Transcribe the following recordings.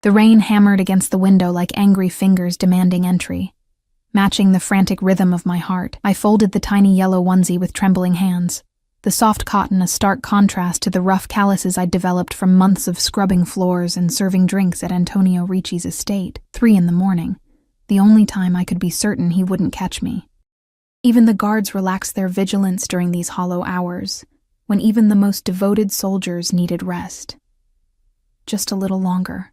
The rain hammered against the window like angry fingers demanding entry. Matching the frantic rhythm of my heart, I folded the tiny yellow onesie with trembling hands. The soft cotton a stark contrast to the rough calluses I'd developed from months of scrubbing floors and serving drinks at Antonio Ricci's estate, 3 a.m, the only time I could be certain he wouldn't catch me. Even the guards relaxed their vigilance during these hollow hours, when even the most devoted soldiers needed rest. Just a little longer,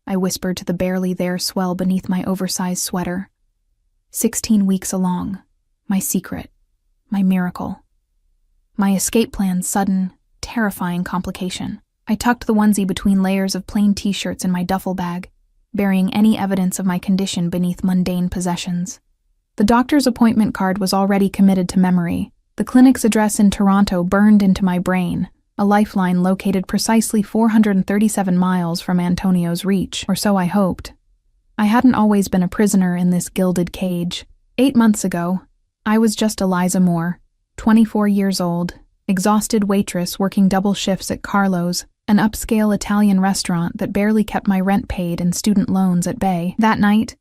I whispered to the barely there swell beneath my oversized sweater. 16 weeks along, my secret, my miracle. My escape plan's sudden, terrifying complication. I tucked the onesie between layers of plain t-shirts in my duffel bag, burying any evidence of my condition beneath mundane possessions. The doctor's appointment card was already committed to memory. The clinic's address in Toronto burned into my brain, a lifeline located precisely 437 miles from Antonio's reach, or so I hoped. I hadn't always been a prisoner in this gilded cage. 8 months ago, I was just Eliza Moore, 24 years old, exhausted waitress working double shifts at Carlo's, an upscale Italian restaurant that barely kept my rent paid and student loans at bay. That night,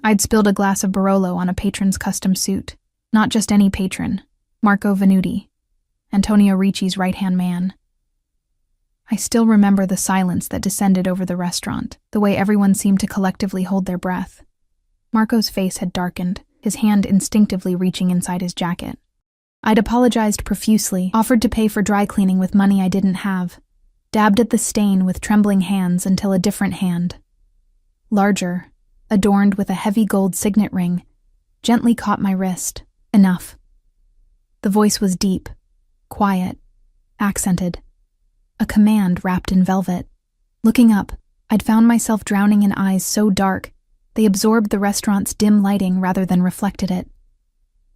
I'd spilled a glass of Barolo on a patron's custom suit. Not just any patron, Marco Venuti, Antonio Ricci's right-hand man. I still remember the silence that descended over the restaurant, the way everyone seemed to collectively hold their breath. Marco's face had darkened, his hand instinctively reaching inside his jacket. I'd apologized profusely, offered to pay for dry cleaning with money I didn't have, dabbed at the stain with trembling hands until a different hand, larger, adorned with a heavy gold signet ring, gently caught my wrist. Enough. The voice was deep, quiet, accented. A command wrapped in velvet. Looking up, I'd found myself drowning in eyes so dark, they absorbed the restaurant's dim lighting rather than reflected it.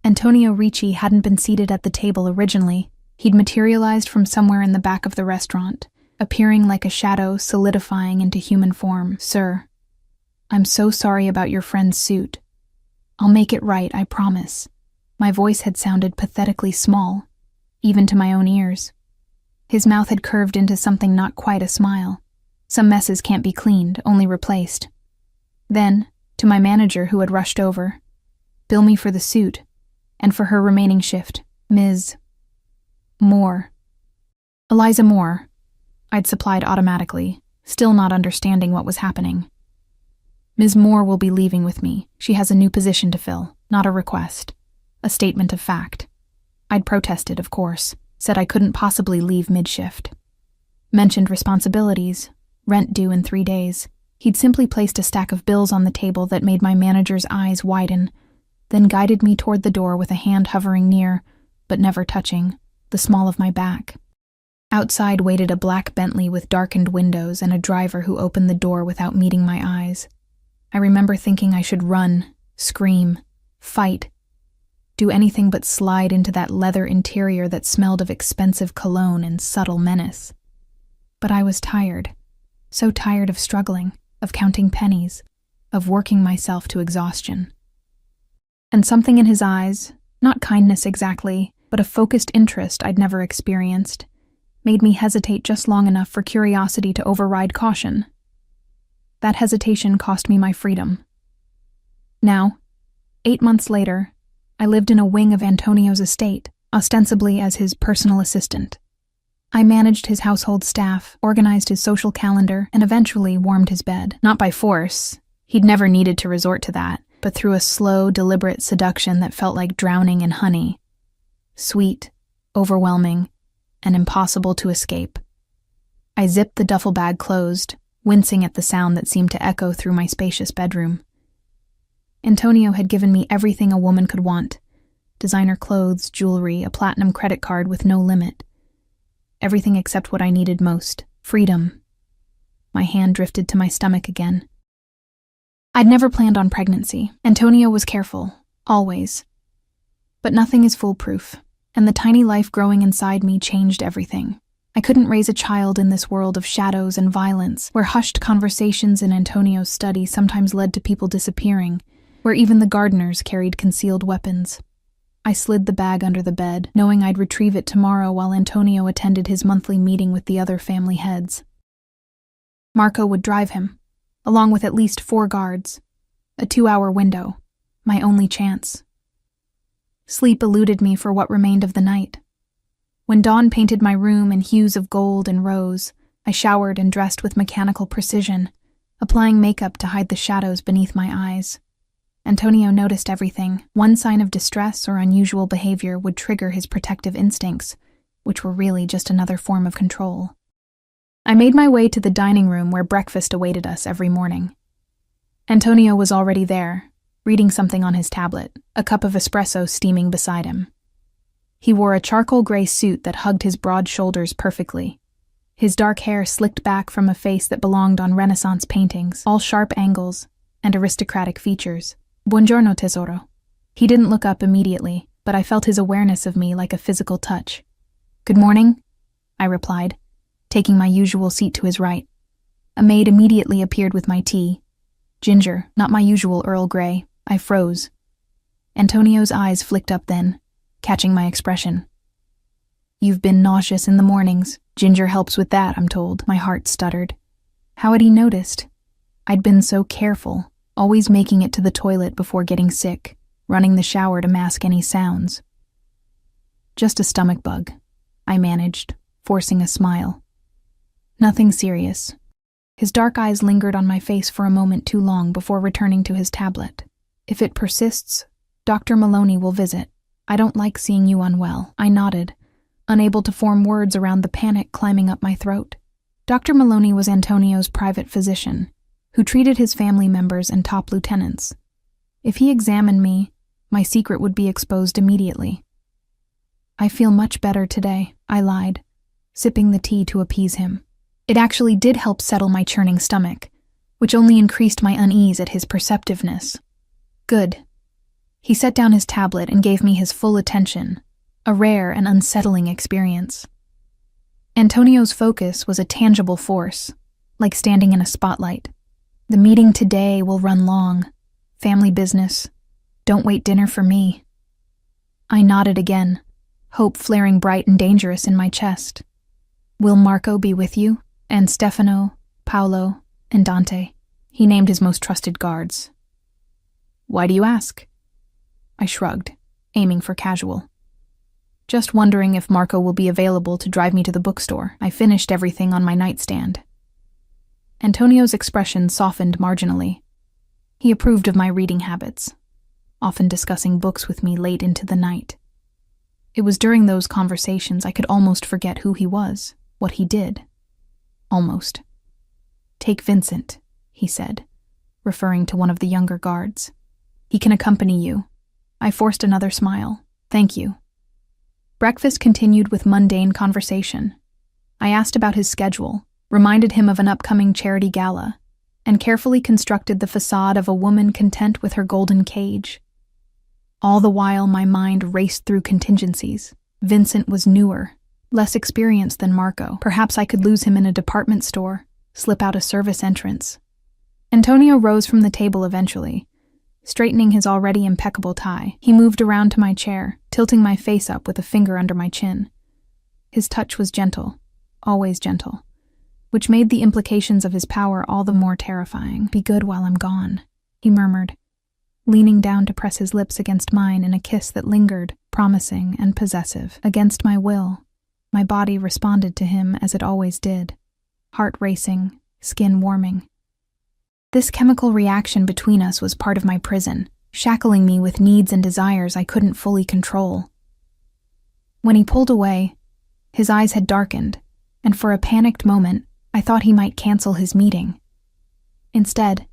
Antonio Ricci hadn't been seated at the table originally. He'd materialized from somewhere in the back of the restaurant, appearing like a shadow solidifying into human form. "Sir, I'm so sorry about your friend's suit. I'll make it right, I promise." My voice had sounded pathetically small, even to my own ears. His mouth had curved into something not quite a smile. Some messes can't be cleaned, only replaced. Then, to my manager who had rushed over, "Bill me for the suit, and for her remaining shift, Ms. Moore." Eliza Moore, I'd supplied automatically, still not understanding what was happening. "Ms. Moore will be leaving with me. She has a new position to fill, not a request. A statement of fact." I'd protested, of course, said I couldn't possibly leave mid-shift. Mentioned responsibilities, rent due in 3 days. He'd simply placed a stack of bills on the table that made my manager's eyes widen, then guided me toward the door with a hand hovering near, but never touching, the small of my back. Outside waited a black Bentley with darkened windows and a driver who opened the door without meeting my eyes. I remember thinking I should run, scream, fight, do anything but slide into that leather interior that smelled of expensive cologne and subtle menace. But I was tired, so tired of struggling, of counting pennies, of working myself to exhaustion. And something in his eyes, not kindness exactly, but a focused interest I'd never experienced, made me hesitate just long enough for curiosity to override caution. That hesitation cost me my freedom. Now, 8 months later, I lived in a wing of Antonio's estate, ostensibly as his personal assistant. I managed his household staff, organized his social calendar, and eventually warmed his bed. Not by force. He'd never needed to resort to that, but through a slow, deliberate seduction that felt like drowning in honey. Sweet, overwhelming, and impossible to escape. I zipped the duffel bag closed, wincing at the sound that seemed to echo through my spacious bedroom. Antonio had given me everything a woman could want. Designer clothes, jewelry, a platinum credit card with no limit. Everything except what I needed most, freedom. My hand drifted to my stomach again. I'd never planned on pregnancy. Antonio was careful, always. But nothing is foolproof, and the tiny life growing inside me changed everything. I couldn't raise a child in this world of shadows and violence, where hushed conversations in Antonio's study sometimes led to people disappearing, where even the gardeners carried concealed weapons. I slid the bag under the bed, knowing I'd retrieve it tomorrow while Antonio attended his monthly meeting with the other family heads. Marco would drive him. along with at least 4 guards. A 2-hour window, my only chance. Sleep eluded me for what remained of the night. When dawn painted my room in hues of gold and rose, I showered and dressed with mechanical precision, applying makeup to hide the shadows beneath my eyes. Antonio noticed everything. One sign of distress or unusual behavior would trigger his protective instincts, which were really just another form of control. I made my way to the dining room where breakfast awaited us every morning. Antonio was already there, reading something on his tablet, a cup of espresso steaming beside him. He wore a charcoal gray suit that hugged his broad shoulders perfectly. His dark hair slicked back from a face that belonged on Renaissance paintings, all sharp angles and aristocratic features. Buongiorno, tesoro. He didn't look up immediately, but I felt his awareness of me like a physical touch. Good morning, I replied, taking my usual seat to his right. A maid immediately appeared with my tea. Ginger, not my usual Earl Grey. I froze. Antonio's eyes flicked up then, catching my expression. You've been nauseous in the mornings. Ginger helps with that, I'm told. My heart stuttered. How had he noticed? I'd been so careful, always making it to the toilet before getting sick, running the shower to mask any sounds. Just a stomach bug, I managed, forcing a smile. Nothing serious. His dark eyes lingered on my face for a moment too long before returning to his tablet. If it persists, Dr. Maloney will visit. I don't like seeing you unwell. I nodded, unable to form words around the panic climbing up my throat. Dr. Maloney was Antonio's private physician, who treated his family members and top lieutenants. If he examined me, my secret would be exposed immediately. I feel much better today, I lied, sipping the tea to appease him. It actually did help settle my churning stomach, which only increased my unease at his perceptiveness. Good. He set down his tablet and gave me his full attention, a rare and unsettling experience. Antonio's focus was a tangible force, like standing in a spotlight. The meeting today will run long. Family business. Don't wait dinner for me. I nodded again, hope flaring bright and dangerous in my chest. Will Marco be with you? And Stefano, Paolo, and Dante. He named his most trusted guards. Why do you ask? I shrugged, aiming for casual. Just wondering if Marco will be available to drive me to the bookstore. I finished everything on my nightstand. Antonio's expression softened marginally. He approved of my reading habits, often discussing books with me late into the night. It was during those conversations I could almost forget who he was, what he did. Almost. Take Vincent, he said, referring to one of the younger guards. He can accompany you. I forced another smile. Thank you. Breakfast continued with mundane conversation. I asked about his schedule, reminded him of an upcoming charity gala, and carefully constructed the facade of a woman content with her golden cage. All the while my mind raced through contingencies. Vincent was newer, less experienced than Marco. Perhaps I could lose him in a department store, slip out a service entrance. Antonio rose from the table eventually, straightening his already impeccable tie. He moved around to my chair, tilting my face up with a finger under my chin. His touch was gentle, always gentle, which made the implications of his power all the more terrifying. Be good while I'm gone, he murmured, leaning down to press his lips against mine in a kiss that lingered, promising and possessive. Against my will, my body responded to him as it always did, heart racing, skin warming. This chemical reaction between us was part of my prison, shackling me with needs and desires I couldn't fully control. When he pulled away, his eyes had darkened, and for a panicked moment, I thought he might cancel his meeting. Instead,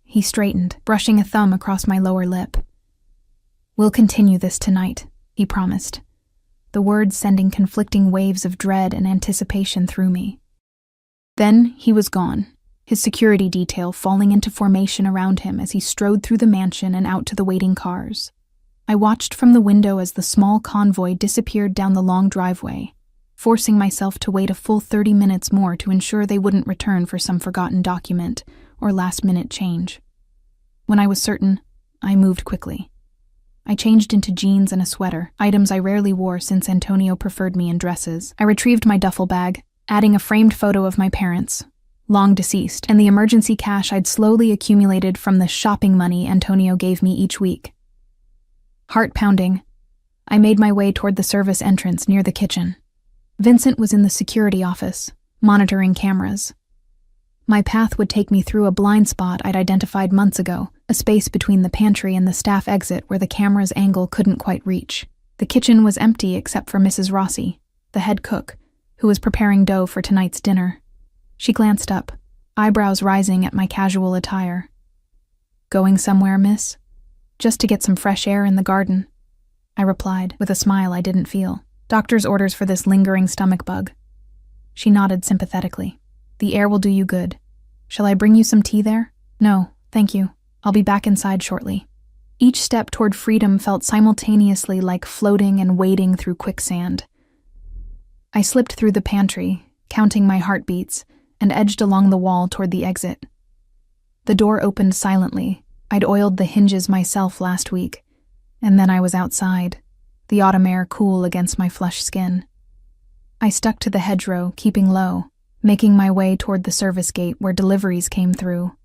he straightened, brushing a thumb across my lower lip. We'll continue this tonight, he promised, the words sending conflicting waves of dread and anticipation through me. Then he was gone, his security detail falling into formation around him as he strode through the mansion and out to the waiting cars. I watched from the window as the small convoy disappeared down the long driveway, forcing myself to wait a full 30 minutes more to ensure they wouldn't return for some forgotten document or last-minute change. When I was certain, I moved quickly. I changed into jeans and a sweater, items I rarely wore since Antonio preferred me in dresses. I retrieved my duffel bag, adding a framed photo of my parents, long deceased, and the emergency cash I'd slowly accumulated from the shopping money Antonio gave me each week. Heart pounding, I made my way toward the service entrance near the kitchen. Vincent was in the security office, monitoring cameras. My path would take me through a blind spot I'd identified months ago, a space between the pantry and the staff exit where the camera's angle couldn't quite reach. The kitchen was empty except for Mrs. Rossi, the head cook, who was preparing dough for tonight's dinner. She glanced up, eyebrows rising at my casual attire. "Going somewhere, miss?" "Just to get some fresh air in the garden," I replied, with a smile I didn't feel. "Doctor's orders for this lingering stomach bug." She nodded sympathetically. "The air will do you good. Shall I bring you some tea there?" "No, thank you. I'll be back inside shortly." Each step toward freedom felt simultaneously like floating and wading through quicksand. I slipped through the pantry, counting my heartbeats, and edged along the wall toward the exit. The door opened silently. I'd oiled the hinges myself last week, and then I was outside, the autumn air cool against my flushed skin. I stuck to the hedgerow, keeping low, making my way toward the service gate where deliveries came through.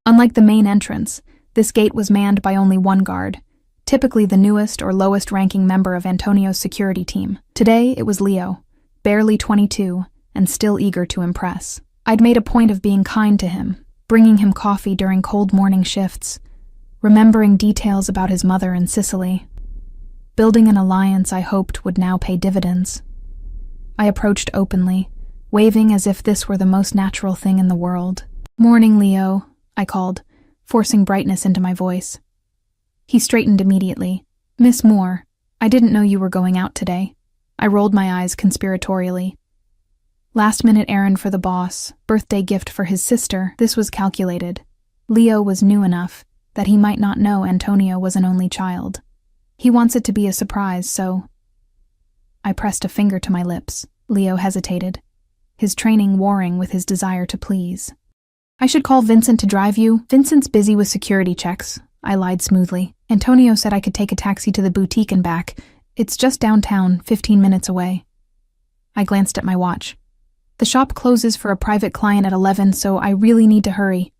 Unlike the main entrance, this gate was manned by only one guard, typically the newest or lowest-ranking member of Antonio's security team. Today, it was Leo, barely 22, and still eager to impress. I'd made a point of being kind to him, bringing him coffee during cold morning shifts, remembering details about his mother in Sicily, building an alliance I hoped would now pay dividends. I approached openly, waving as if this were the most natural thing in the world. "Morning, Leo," I called, forcing brightness into my voice. He straightened immediately. "Miss Moore, I didn't know you were going out today." I rolled my eyes conspiratorially. Last-minute errand for the boss, birthday gift for his sister, this was calculated. Leo was new enough that he might not know Antonio was an only child. He wants it to be a surprise, so... I pressed a finger to my lips. Leo hesitated, his training warring with his desire to please. "I should call Vincent to drive you. Vincent's busy with security checks," I lied smoothly. "Antonio said I could take a taxi to the boutique and back. It's just downtown, 15 minutes away." I glanced at my watch. "The shop closes for a private client at 11, so I really need to hurry."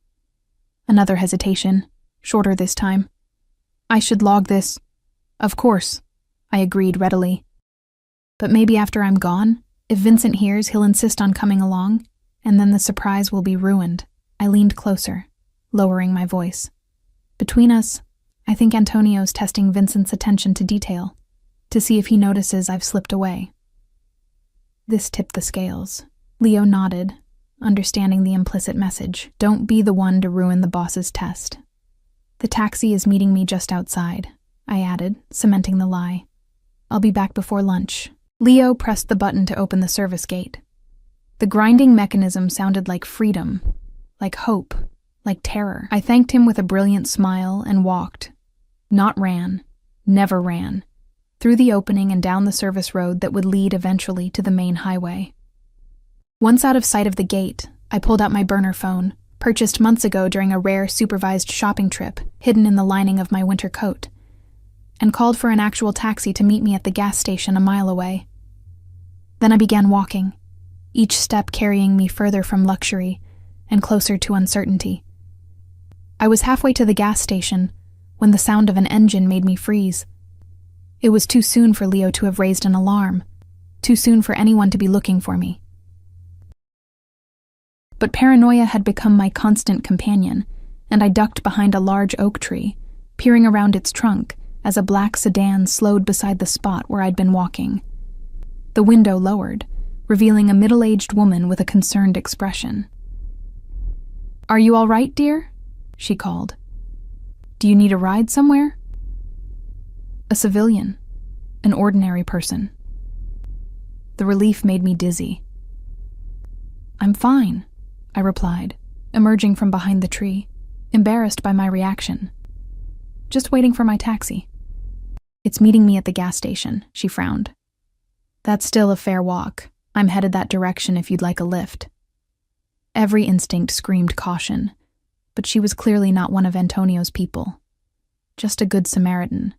Another hesitation, shorter this time. "I should log this." "Of course," I agreed readily. "But maybe after I'm gone, if Vincent hears, he'll insist on coming along, and then the surprise will be ruined." I leaned closer, lowering my voice. "Between us, I think Antonio's testing Vincent's attention to detail, to see if he notices I've slipped away." This tipped the scales. Leo nodded, understanding the implicit message. Don't be the one to ruin the boss's test. "The taxi is meeting me just outside," I added, cementing the lie. "I'll be back before lunch." Leo pressed the button to open the service gate. The grinding mechanism sounded like freedom, like hope, like terror. I thanked him with a brilliant smile and walked. Not ran, never ran, through the opening and down the service road that would lead eventually to the main highway. Once out of sight of the gate, I pulled out my burner phone, purchased months ago during a rare supervised shopping trip hidden in the lining of my winter coat, and called for an actual taxi to meet me at the gas station a mile away. Then I began walking, each step carrying me further from luxury and closer to uncertainty. I was halfway to the gas station when the sound of an engine made me freeze. It was too soon for Leo to have raised an alarm, too soon for anyone to be looking for me. But paranoia had become my constant companion, and I ducked behind a large oak tree, peering around its trunk as a black sedan slowed beside the spot where I'd been walking. The window lowered, revealing a middle-aged woman with a concerned expression. "Are you all right, dear?" she called. "Do you need a ride somewhere?" A civilian, an ordinary person. The relief made me dizzy. "I'm fine," I replied, emerging from behind the tree, embarrassed by my reaction. "Just waiting for my taxi." "It's meeting me at the gas station," she frowned. "That's still a fair walk. I'm headed that direction if you'd like a lift." Every instinct screamed caution, but she was clearly not one of Antonio's people. Just a good Samaritan.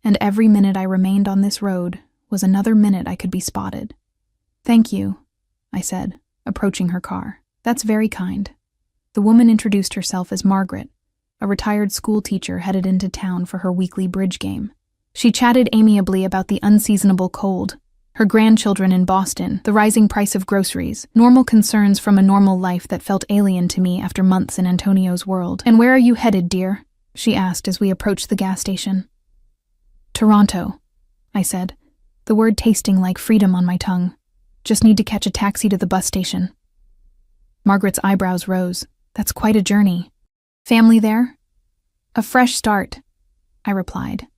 And every minute I remained on this road was another minute I could be spotted. "Thank you," I said, approaching her car. That's very kind. The woman introduced herself as Margaret, a retired school teacher headed into town for her weekly bridge game. She chatted amiably about the unseasonable cold, her grandchildren in Boston, the rising price of groceries, normal concerns from a normal life that felt alien to me after months in Antonio's world. "And where are you headed, dear?" she asked as we approached the gas station. "Toronto," I said, the word tasting like freedom on my tongue. "Just need to catch a taxi to the bus station." Margaret's eyebrows rose. "That's quite a journey. Family there?" "A fresh start," I replied,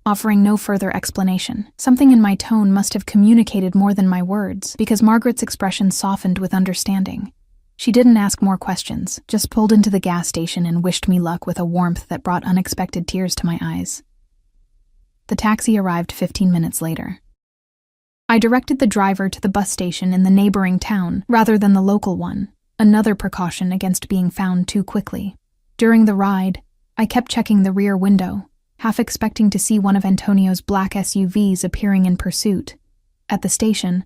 offering no further explanation. Something in my tone must have communicated more than my words, because Margaret's expression softened with understanding. She didn't ask more questions, just pulled into the gas station and wished me luck with a warmth that brought unexpected tears to my eyes. The taxi arrived 15 minutes later. I directed the driver to the bus station in the neighboring town rather than the local one, another precaution against being found too quickly. During the ride, I kept checking the rear window, half expecting to see one of Antonio's black SUVs appearing in pursuit. At the station,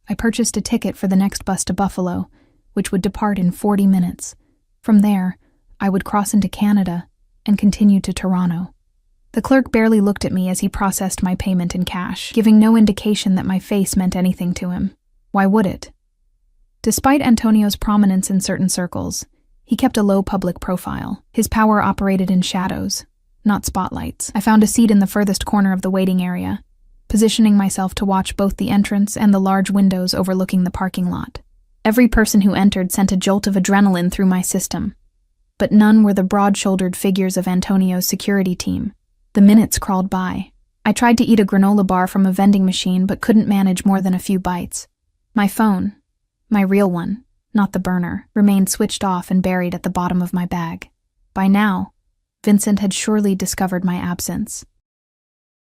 I purchased a ticket for the next bus to Buffalo, which would depart in 40 minutes. From there, I would cross into Canada and continue to Toronto. The clerk barely looked at me as he processed my payment in cash, giving no indication that my face meant anything to him. Why would it? Despite Antonio's prominence in certain circles, he kept a low public profile. His power operated in shadows, not spotlights. I found a seat in the furthest corner of the waiting area, positioning myself to watch both the entrance and the large windows overlooking the parking lot. Every person who entered sent a jolt of adrenaline through my system, but none were the broad-shouldered figures of Antonio's security team. The minutes crawled by. I tried to eat a granola bar from a vending machine but couldn't manage more than a few bites. My phone, my real one, not the burner, remained switched off and buried at the bottom of my bag. By now, Vincent had surely discovered my absence.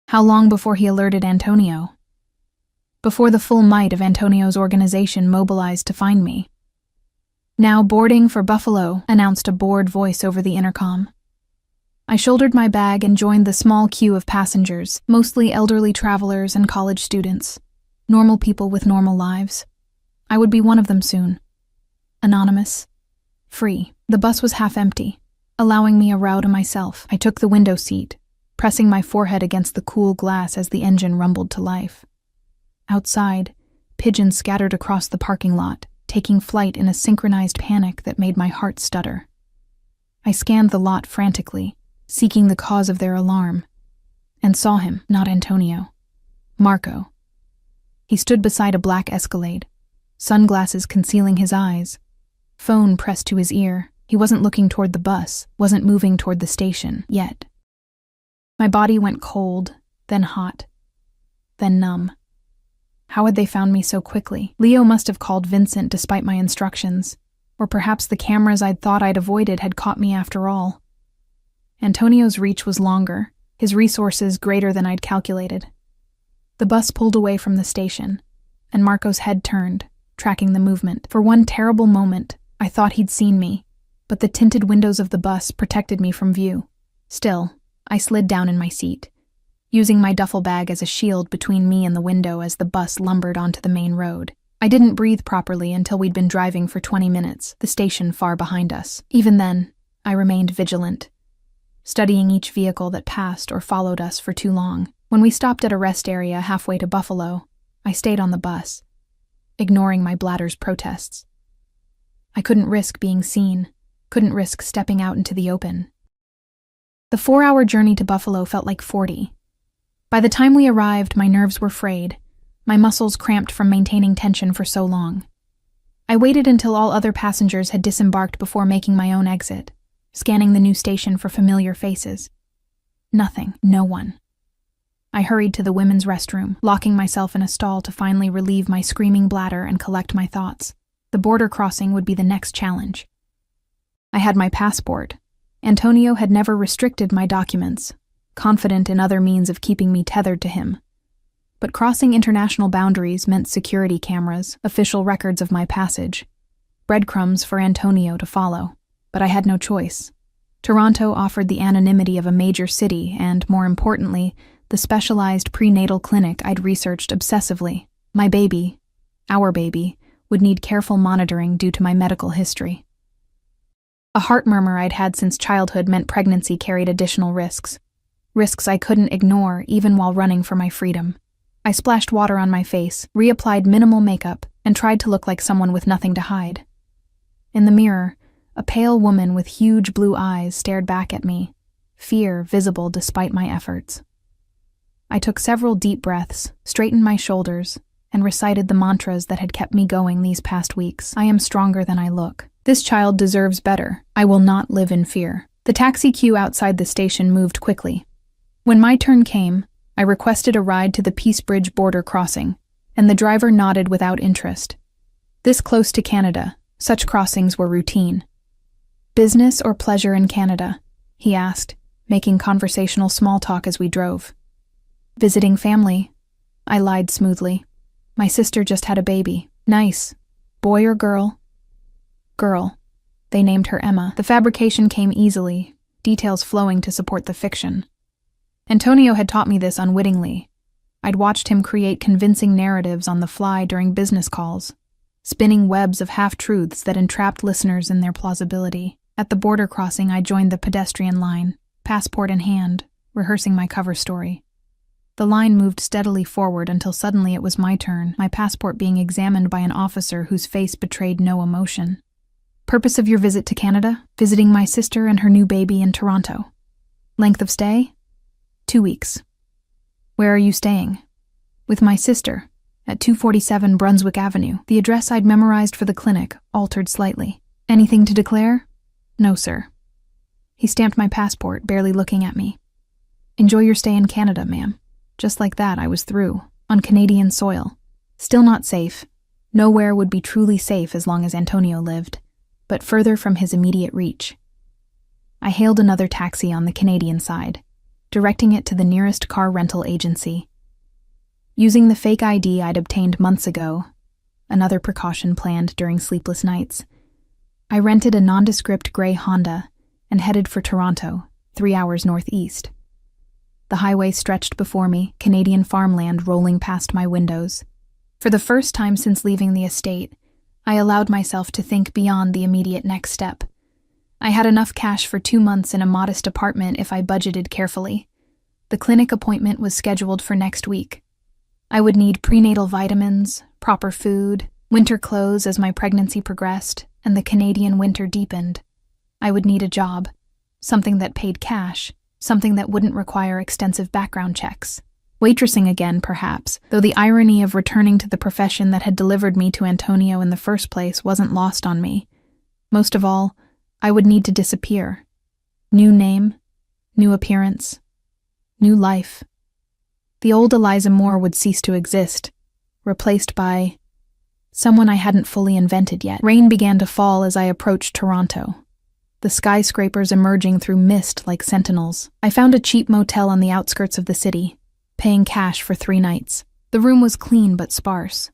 How long before he alerted Antonio? Before the full might of Antonio's organization mobilized to find me. "Now boarding for Buffalo," announced a bored voice over the intercom. I shouldered my bag and joined the small queue of passengers, mostly elderly travelers and college students. Normal people with normal lives. I would be one of them soon. Anonymous. Free. The bus was half empty, allowing me a row to myself. I took the window seat, pressing my forehead against the cool glass as the engine rumbled to life. Outside, pigeons scattered across the parking lot, taking flight in a synchronized panic that made my heart stutter. I scanned the lot frantically, seeking the cause of their alarm, and saw him, not Antonio. Marco. He stood beside a black Escalade, sunglasses concealing his eyes, phone pressed to his ear. He wasn't looking toward the bus, wasn't moving toward the station, yet. My body went cold, then hot, then numb. How had they found me so quickly? Leo must have called Vincent despite my instructions, or perhaps the cameras I'd thought I'd avoided had caught me after all. Antonio's reach was longer, his resources greater than I'd calculated. The bus pulled away from the station, and Marco's head turned, tracking the movement. For one terrible moment, I thought he'd seen me, but the tinted windows of the bus protected me from view. Still, I slid down in my seat, using my duffel bag as a shield between me and the window as the bus lumbered onto the main road. I didn't breathe properly until we'd been driving for 20 minutes, the station far behind us. Even then, I remained vigilant, studying each vehicle that passed or followed us for too long. When we stopped at a rest area halfway to Buffalo, I stayed on the bus, ignoring my bladder's protests. I couldn't risk being seen, couldn't risk stepping out into the open. The 4-hour journey to Buffalo felt like 40. By the time we arrived, my nerves were frayed, my muscles cramped from maintaining tension for so long. I waited until all other passengers had disembarked before making my own exit, scanning the new station for familiar faces. Nothing, no one. I hurried to the women's restroom, locking myself in a stall to finally relieve my screaming bladder and collect my thoughts. The border crossing would be the next challenge. I had my passport. Antonio had never restricted my documents, confident in other means of keeping me tethered to him. But crossing international boundaries meant security cameras, official records of my passage, breadcrumbs for Antonio to follow. But I had no choice. Toronto offered the anonymity of a major city and, more importantly, the specialized prenatal clinic I'd researched obsessively. My baby, our baby, would need careful monitoring due to my medical history. A heart murmur I'd had since childhood meant pregnancy carried additional risks. Risks I couldn't ignore even while running for my freedom. I splashed water on my face, reapplied minimal makeup, and tried to look like someone with nothing to hide. In the mirror, a pale woman with huge blue eyes stared back at me, fear visible despite my efforts. I took several deep breaths, straightened my shoulders, and recited the mantras that had kept me going these past weeks. I am stronger than I look. This child deserves better. I will not live in fear. The taxi queue outside the station moved quickly. When my turn came, I requested a ride to the Peace Bridge border crossing, and the driver nodded without interest. This close to Canada, such crossings were routine. "Business or pleasure in Canada?" he asked, making conversational small talk as we drove. "Visiting family," I lied smoothly. "My sister just had a baby." "Nice. Boy or girl?" "Girl." They named her Emma. The fabrication came easily, details flowing to support the fiction. Antonio had taught me this unwittingly. I'd watched him create convincing narratives on the fly during business calls, spinning webs of half-truths that entrapped listeners in their plausibility. At the border crossing, I joined the pedestrian line, passport in hand, rehearsing my cover story. The line moved steadily forward until suddenly it was my turn, my passport being examined by an officer whose face betrayed no emotion. "Purpose of your visit to Canada?" "Visiting my sister and her new baby in Toronto." "Length of stay?" 2 weeks. "Where are you staying?" "With my sister, at 247 Brunswick Avenue." The address I'd memorized for the clinic altered slightly. "Anything to declare?" "No, sir." He stamped my passport, barely looking at me. "Enjoy your stay in Canada, ma'am." Just like that, I was through, on Canadian soil. Still not safe. Nowhere would be truly safe as long as Antonio lived, but further from his immediate reach. I hailed another taxi on the Canadian side, directing it to the nearest car rental agency. Using the fake ID I'd obtained months ago, another precaution planned during sleepless nights, I rented a nondescript gray Honda and headed for Toronto, 3 hours northeast. The highway stretched before me, Canadian farmland rolling past my windows. For the first time since leaving the estate, I allowed myself to think beyond the immediate next step. I had enough cash for 2 months in a modest apartment if I budgeted carefully. The clinic appointment was scheduled for next week. I would need prenatal vitamins, proper food, winter clothes as my pregnancy progressed, and the Canadian winter deepened. I would need a job, something that paid cash, something that wouldn't require extensive background checks. Waitressing again, perhaps, though the irony of returning to the profession that had delivered me to Antonio in the first place wasn't lost on me. Most of all, I would need to disappear. New name, new appearance, new life. The old Eliza Moore would cease to exist, replaced by someone I hadn't fully invented yet. Rain began to fall as I approached Toronto, the skyscrapers emerging through mist like sentinels. I found a cheap motel on the outskirts of the city, paying cash for 3 nights. The room was clean but sparse,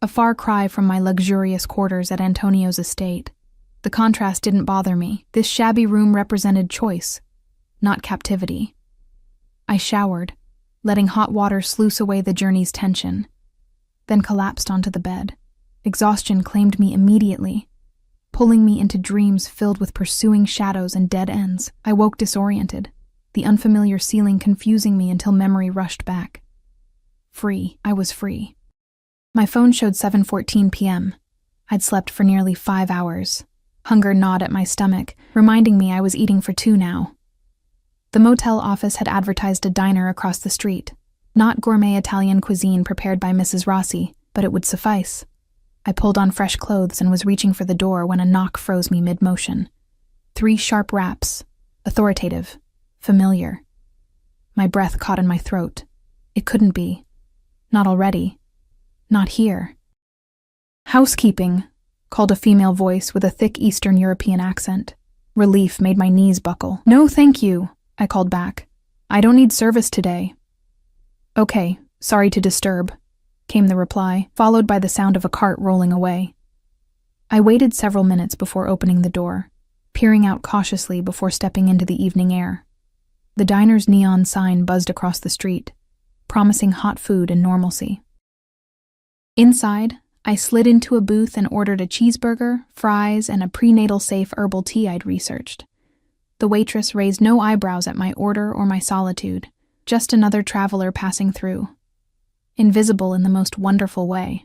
a far cry from my luxurious quarters at Antonio's estate. The contrast didn't bother me. This shabby room represented choice, not captivity. I showered, letting hot water sluice away the journey's tension, then collapsed onto the bed. Exhaustion claimed me immediately, pulling me into dreams filled with pursuing shadows and dead ends. I woke disoriented, the unfamiliar ceiling confusing me until memory rushed back. Free. I was free. My phone showed 7:14 p.m. I'd slept for nearly 5 hours. Hunger gnawed at my stomach, reminding me I was eating for 2 now. The motel office had advertised a diner across the street. Not gourmet Italian cuisine prepared by Mrs. Rossi, but it would suffice. I pulled on fresh clothes and was reaching for the door when a knock froze me mid-motion. 3 sharp raps, authoritative, familiar. My breath caught in my throat. It couldn't be. Not already. Not here. "Housekeeping," called a female voice with a thick Eastern European accent. Relief made my knees buckle. "No, thank you," I called back. "I don't need service today." "Okay, sorry to disturb," came the reply, followed by the sound of a cart rolling away. I waited several minutes before opening the door, peering out cautiously before stepping into the evening air. The diner's neon sign buzzed across the street, promising hot food and normalcy. Inside, I slid into a booth and ordered a cheeseburger, fries, and a prenatal-safe herbal tea I'd researched. The waitress raised no eyebrows at my order or my solitude, just another traveler passing through. Invisible in the most wonderful way.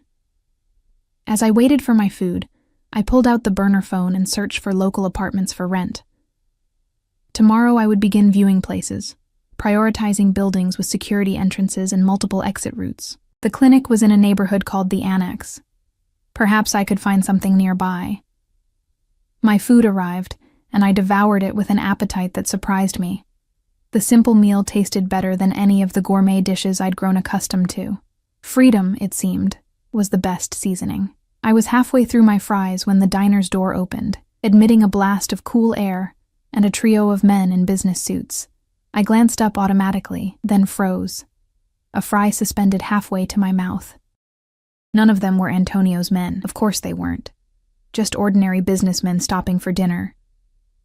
As I waited for my food, I pulled out the burner phone and searched for local apartments for rent. Tomorrow I would begin viewing places, prioritizing buildings with security entrances and multiple exit routes. The clinic was in a neighborhood called the Annex. Perhaps I could find something nearby. My food arrived, and I devoured it with an appetite that surprised me. The simple meal tasted better than any of the gourmet dishes I'd grown accustomed to. Freedom, it seemed, was the best seasoning. I was halfway through my fries when the diner's door opened, admitting a blast of cool air and a trio of men in business suits. I glanced up automatically, then froze. A fry suspended halfway to my mouth. None of them were Antonio's men. Of course they weren't. Just ordinary businessmen stopping for dinner.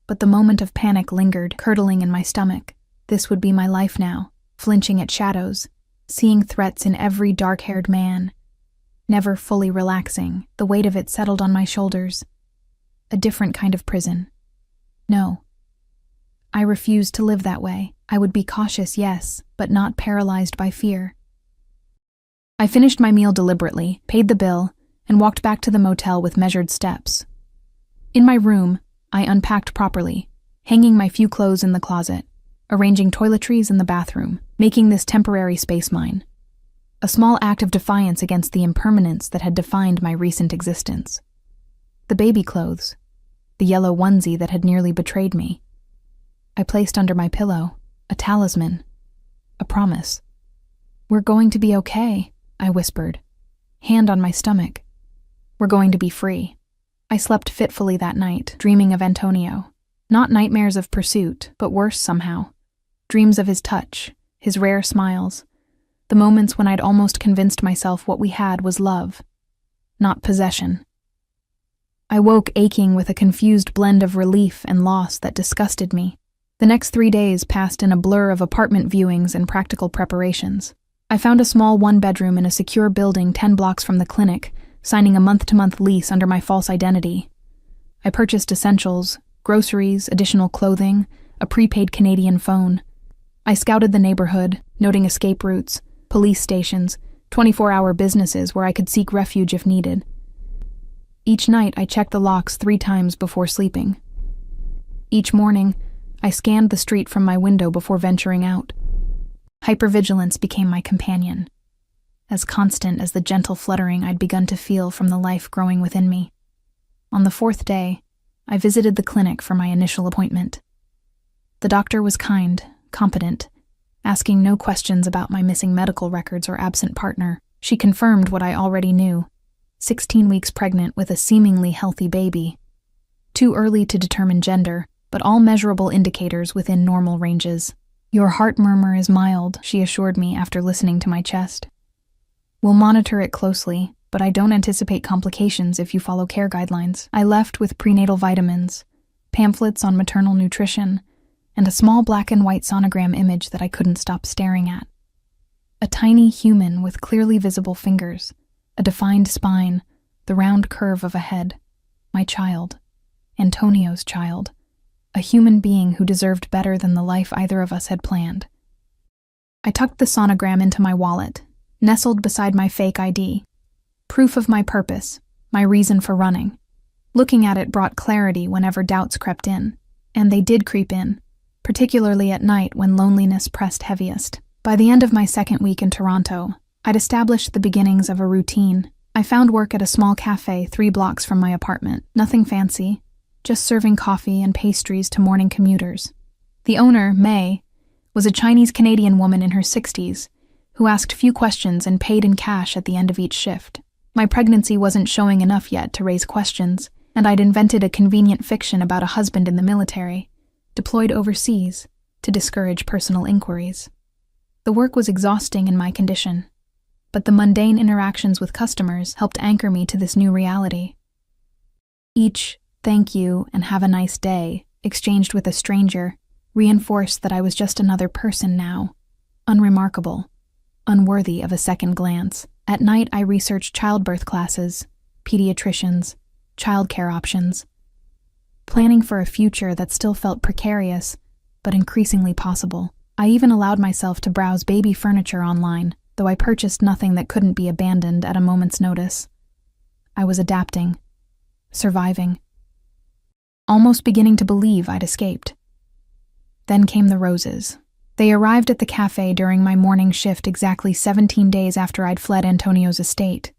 But the moment of panic lingered, curdling in my stomach. This would be my life now, flinching at shadows, seeing threats in every dark-haired man. Never fully relaxing, the weight of it settled on my shoulders. A different kind of prison. No. I refused to live that way. I would be cautious, yes, but not paralyzed by fear. I finished my meal deliberately, paid the bill, and walked back to the motel with measured steps. In my room, I unpacked properly, hanging my few clothes in the closet, arranging toiletries in the bathroom, making this temporary space mine. A small act of defiance against the impermanence that had defined my recent existence. The baby clothes, the yellow onesie that had nearly betrayed me. I placed under my pillow a talisman, a promise. "We're going to be okay," I whispered, hand on my stomach. "We're going to be free." I slept fitfully that night, dreaming of Antonio. Not nightmares of pursuit, but worse somehow. Dreams of his touch, his rare smiles, the moments when I'd almost convinced myself what we had was love, not possession. I woke aching with a confused blend of relief and loss that disgusted me. The next 3 days passed in a blur of apartment viewings and practical preparations. I found a small one-bedroom in a secure building 10 blocks from the clinic, signing a month-to-month lease under my false identity. I purchased essentials, groceries, additional clothing, a prepaid Canadian phone. I scouted the neighborhood, noting escape routes, police stations, 24-hour businesses where I could seek refuge if needed. Each night I checked the locks 3 times before sleeping. Each morning, I scanned the street from my window before venturing out. Hypervigilance became my companion, as constant as the gentle fluttering I'd begun to feel from the life growing within me. On the 4th day, I visited the clinic for my initial appointment. The doctor was kind, competent, asking no questions about my missing medical records or absent partner. She confirmed what I already knew: 16 weeks pregnant with a seemingly healthy baby. Too early to determine gender, but all measurable indicators within normal ranges. "Your heart murmur is mild," she assured me after listening to my chest. "We'll monitor it closely, but I don't anticipate complications if you follow care guidelines." I left with prenatal vitamins, pamphlets on maternal nutrition, and a small black and white sonogram image that I couldn't stop staring at. A tiny human with clearly visible fingers, a defined spine, the round curve of a head. My child. Antonio's child. A human being who deserved better than the life either of us had planned. I tucked the sonogram into my wallet, nestled beside my fake ID. Proof of my purpose, my reason for running. Looking at it brought clarity whenever doubts crept in. And they did creep in, particularly at night when loneliness pressed heaviest. By the end of my 2nd week in Toronto, I'd established the beginnings of a routine. I found work at a small cafe 3 blocks from my apartment. Nothing fancy, just serving coffee and pastries to morning commuters. The owner, May, was a Chinese-Canadian woman in her 60s who asked few questions and paid in cash at the end of each shift. My pregnancy wasn't showing enough yet to raise questions, and I'd invented a convenient fiction about a husband in the military, deployed overseas, to discourage personal inquiries. The work was exhausting in my condition, but the mundane interactions with customers helped anchor me to this new reality. Each "thank you" and "have a nice day" exchanged with a stranger reinforced that I was just another person now, unremarkable, unworthy of a second glance. At night, I researched childbirth classes, pediatricians, childcare options, planning for a future that still felt precarious, but increasingly possible. I even allowed myself to browse baby furniture online, though I purchased nothing that couldn't be abandoned at a moment's notice. I was adapting, surviving, almost beginning to believe I'd escaped. Then came the roses. They arrived at the cafe during my morning shift exactly 17 days after I'd fled Antonio's estate.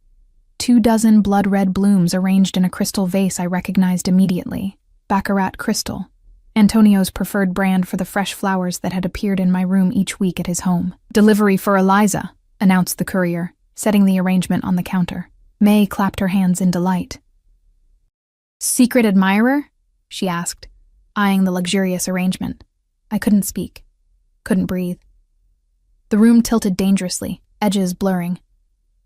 24 blood-red blooms arranged in a crystal vase I recognized immediately. Baccarat crystal, Antonio's preferred brand for the fresh flowers that had appeared in my room each week at his home. "Delivery for Eliza," announced the courier, setting the arrangement on the counter. May clapped her hands in delight. "Secret admirer?" she asked, eyeing the luxurious arrangement. I couldn't speak, couldn't breathe. The room tilted dangerously, edges blurring.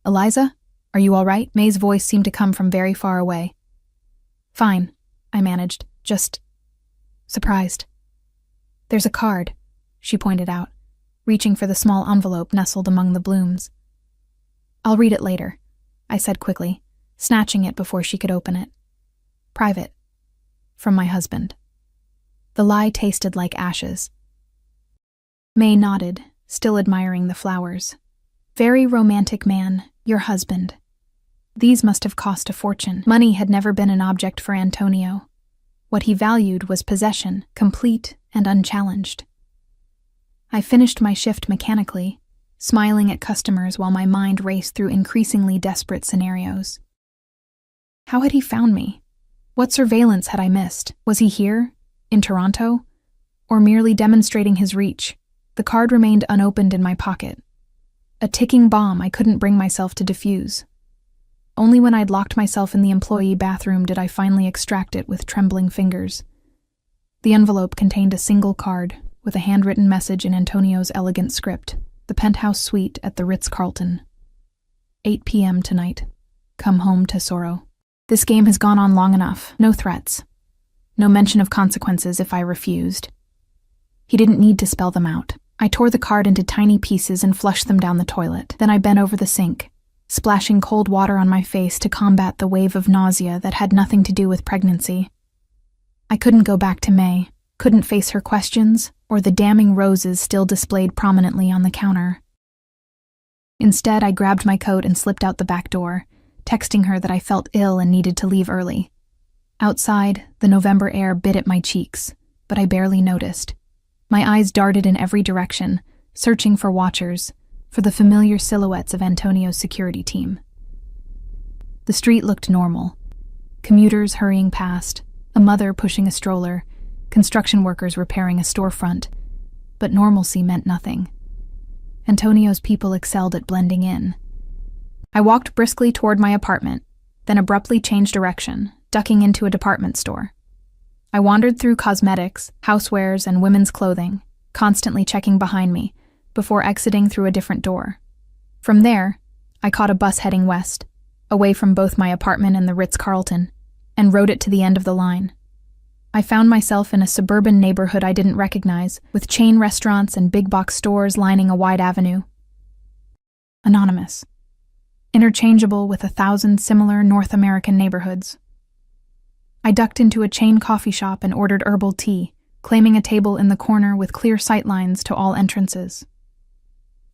"Eliza, are you all right?" May's voice seemed to come from very far away. "Fine," I managed, just surprised. "There's a card," she pointed out, reaching for the small envelope nestled among the blooms. "I'll read it later," I said quickly, snatching it before she could open it. "Private. From my husband." The lie tasted like ashes. May nodded, still admiring the flowers. "Very romantic man, your husband. These must have cost a fortune." Money had never been an object for Antonio. What he valued was possession, complete and unchallenged. I finished my shift mechanically, smiling at customers while my mind raced through increasingly desperate scenarios. How had he found me? What surveillance had I missed? Was he here, in Toronto, or merely demonstrating his reach? The card remained unopened in my pocket. A ticking bomb I couldn't bring myself to defuse. Only when I'd locked myself in the employee bathroom did I finally extract it with trembling fingers. The envelope contained a single card, with a handwritten message in Antonio's elegant script. "The penthouse suite at the Ritz-Carlton. 8 p.m. tonight. Come home, Tesoro." This game has gone on long enough. No threats. No mention of consequences if I refused. He didn't need to spell them out. I tore the card into tiny pieces and flushed them down the toilet. Then I bent over the sink, splashing cold water on my face to combat the wave of nausea that had nothing to do with pregnancy. I couldn't go back to May, couldn't face her questions, or the damning roses still displayed prominently on the counter. Instead, I grabbed my coat and slipped out the back door, texting her that I felt ill and needed to leave early. Outside, the November air bit at my cheeks, but I barely noticed. My eyes darted in every direction, searching for watchers, for the familiar silhouettes of Antonio's security team. The street looked normal. Commuters hurrying past, a mother pushing a stroller, construction workers repairing a storefront, but normalcy meant nothing. Antonio's people excelled at blending in. I walked briskly toward my apartment, then abruptly changed direction, ducking into a department store. I wandered through cosmetics, housewares, and women's clothing, constantly checking behind me, before exiting through a different door. From there, I caught a bus heading west, away from both my apartment and the Ritz-Carlton, and rode it to the end of the line. I found myself in a suburban neighborhood I didn't recognize, with chain restaurants and big-box stores lining a wide avenue. Anonymous. Interchangeable with 1,000 similar North American neighborhoods. I ducked into a chain coffee shop and ordered herbal tea, claiming a table in the corner with clear sightlines to all entrances.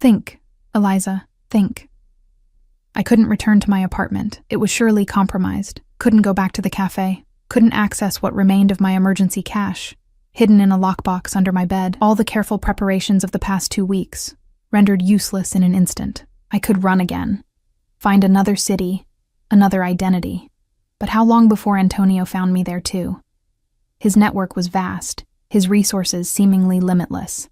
Think, Eliza, think. I couldn't return to my apartment. It was surely compromised. Couldn't go back to the cafe. Couldn't access what remained of my emergency cash, hidden in a lockbox under my bed. All the careful preparations of the past 2 weeks, rendered useless in an instant. I could run again. Find another city, another identity. But how long before Antonio found me there too? His network was vast, his resources seemingly limitless.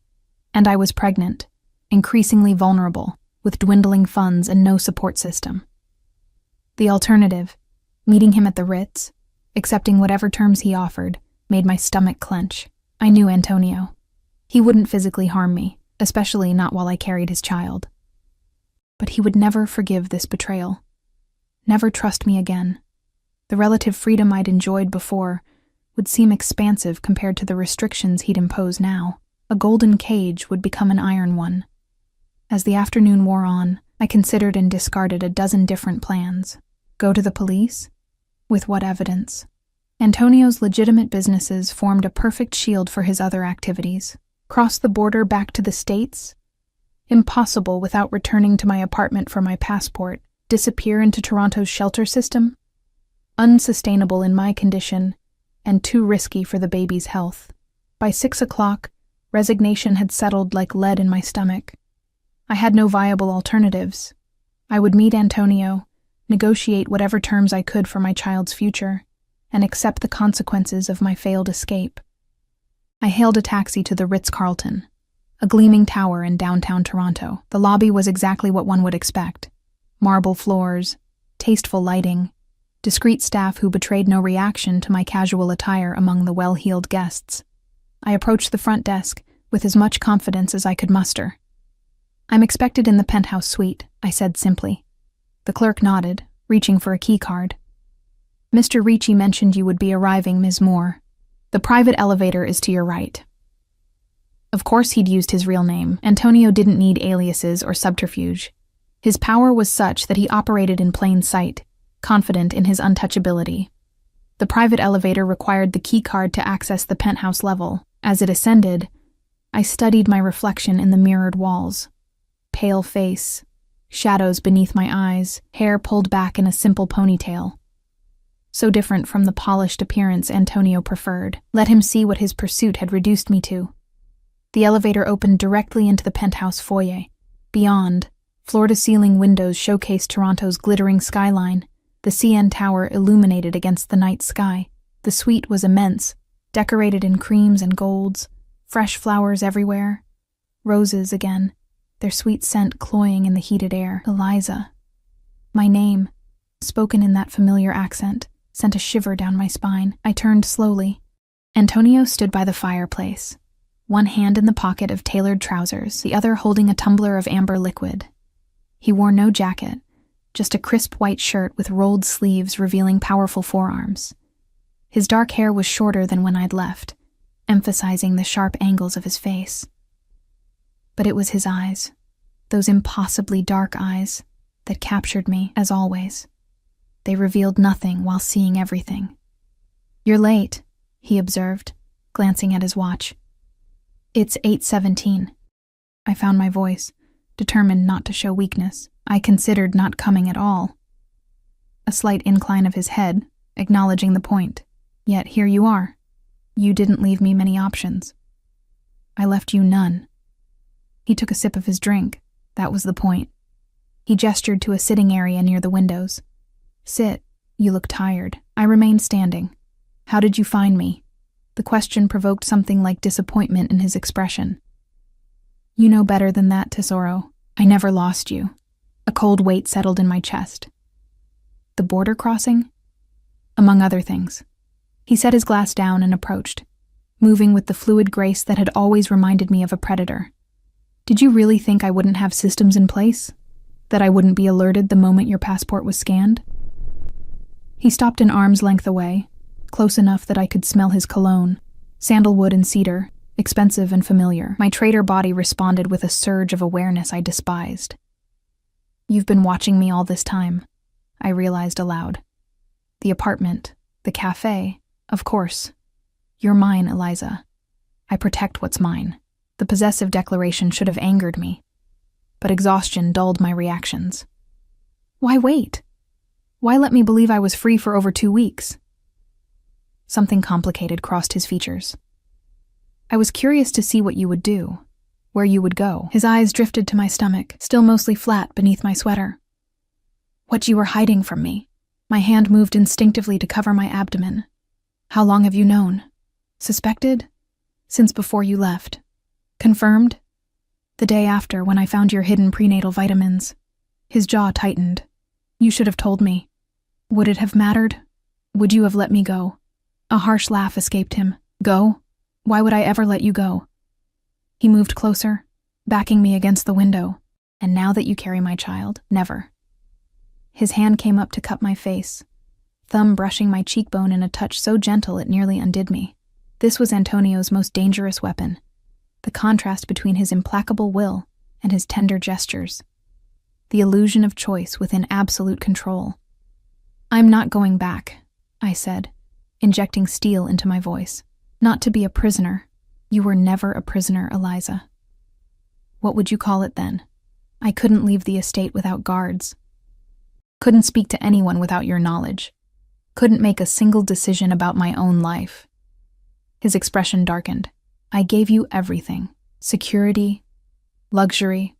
And I was pregnant, increasingly vulnerable, with dwindling funds and no support system. The alternative, meeting him at the Ritz, accepting whatever terms he offered, made my stomach clench. I knew Antonio. He wouldn't physically harm me, especially not while I carried his child. But he would never forgive this betrayal. Never trust me again. The relative freedom I'd enjoyed before would seem expansive compared to the restrictions he'd impose now. A golden cage would become an iron one. As the afternoon wore on, I considered and discarded a dozen different plans. Go to the police? With what evidence? Antonio's legitimate businesses formed a perfect shield for his other activities. Cross the border back to the States? Impossible without returning to my apartment for my passport. Disappear into Toronto's shelter system? Unsustainable in my condition, and too risky for the baby's health. By 6 o'clock, resignation had settled like lead in my stomach. I had no viable alternatives. I would meet Antonio, negotiate whatever terms I could for my child's future, and accept the consequences of my failed escape. I hailed a taxi to the Ritz-Carlton, a gleaming tower in downtown Toronto. The lobby was exactly what one would expect. Marble floors, tasteful lighting, discreet staff who betrayed no reaction to my casual attire among the well-heeled guests. I approached the front desk with as much confidence as I could muster. "I'm expected in the penthouse suite," I said simply. The clerk nodded, reaching for a key card. "Mr. Ricci mentioned you would be arriving, Ms. Moore. The private elevator is to your right." Of course he'd used his real name. Antonio didn't need aliases or subterfuge. His power was such that he operated in plain sight, confident in his untouchability. The private elevator required the key card to access the penthouse level. As it ascended, I studied my reflection in the mirrored walls. Pale face, shadows beneath my eyes, hair pulled back in a simple ponytail. So different from the polished appearance Antonio preferred. Let him see what his pursuit had reduced me to. The elevator opened directly into the penthouse foyer. Beyond, floor-to-ceiling windows showcased Toronto's glittering skyline, the CN Tower illuminated against the night sky. The suite was immense, decorated in creams and golds, fresh flowers everywhere. Roses again, their sweet scent cloying in the heated air. Eliza. My name, spoken in that familiar accent, sent a shiver down my spine. I turned slowly. Antonio stood by the fireplace, one hand in the pocket of tailored trousers, the other holding a tumbler of amber liquid. He wore no jacket, just a crisp white shirt with rolled sleeves revealing powerful forearms. His dark hair was shorter than when I'd left, emphasizing the sharp angles of his face. But it was his eyes, those impossibly dark eyes, that captured me, as always. They revealed nothing while seeing everything. "You're late," he observed, glancing at his watch. "It's 8:17. I found my voice, determined not to show weakness. I considered not coming at all. A slight incline of his head, acknowledging the point. Yet here you are. You didn't leave me many options. I left you none. He took a sip of his drink. That was the point. He gestured to a sitting area near the windows. Sit. You look tired. I remained standing. How did you find me? The question provoked something like disappointment in his expression. You know better than that, Tesoro. I never lost you. A cold weight settled in my chest. The border crossing? Among other things. He set his glass down and approached, moving with the fluid grace that had always reminded me of a predator. Did you really think I wouldn't have systems in place? That I wouldn't be alerted the moment your passport was scanned? He stopped an arm's length away, close enough that I could smell his cologne, sandalwood and cedar, expensive and familiar. My traitor body responded with a surge of awareness I despised. You've been watching me all this time, I realized aloud. The apartment, the cafe, of course. You're mine, Eliza. I protect what's mine. The possessive declaration should have angered me, but exhaustion dulled my reactions. Why wait? Why let me believe I was free for over 2 weeks? Something complicated crossed his features. I was curious to see what you would do, where you would go. His eyes drifted to my stomach, still mostly flat beneath my sweater. What you were hiding from me. My hand moved instinctively to cover my abdomen. How long have you known? Suspected? Since before you left. Confirmed? The day after, when I found your hidden prenatal vitamins. His jaw tightened. You should have told me. Would it have mattered? Would you have let me go? A harsh laugh escaped him. Go? Why would I ever let you go? He moved closer, backing me against the window. And now that you carry my child, never. His hand came up to cup my face, thumb brushing my cheekbone in a touch so gentle it nearly undid me. This was Antonio's most dangerous weapon, the contrast between his implacable will and his tender gestures. the illusion of choice within absolute control. "I'm not going back," I said, injecting steel into my voice. "Not to be a prisoner. You were never a prisoner, Eliza." "What would you call it then?" "I couldn't leave the estate without guards. Couldn't speak to anyone without your knowledge. Couldn't make a single decision about my own life." His expression darkened. "I gave you everything. Security, luxury,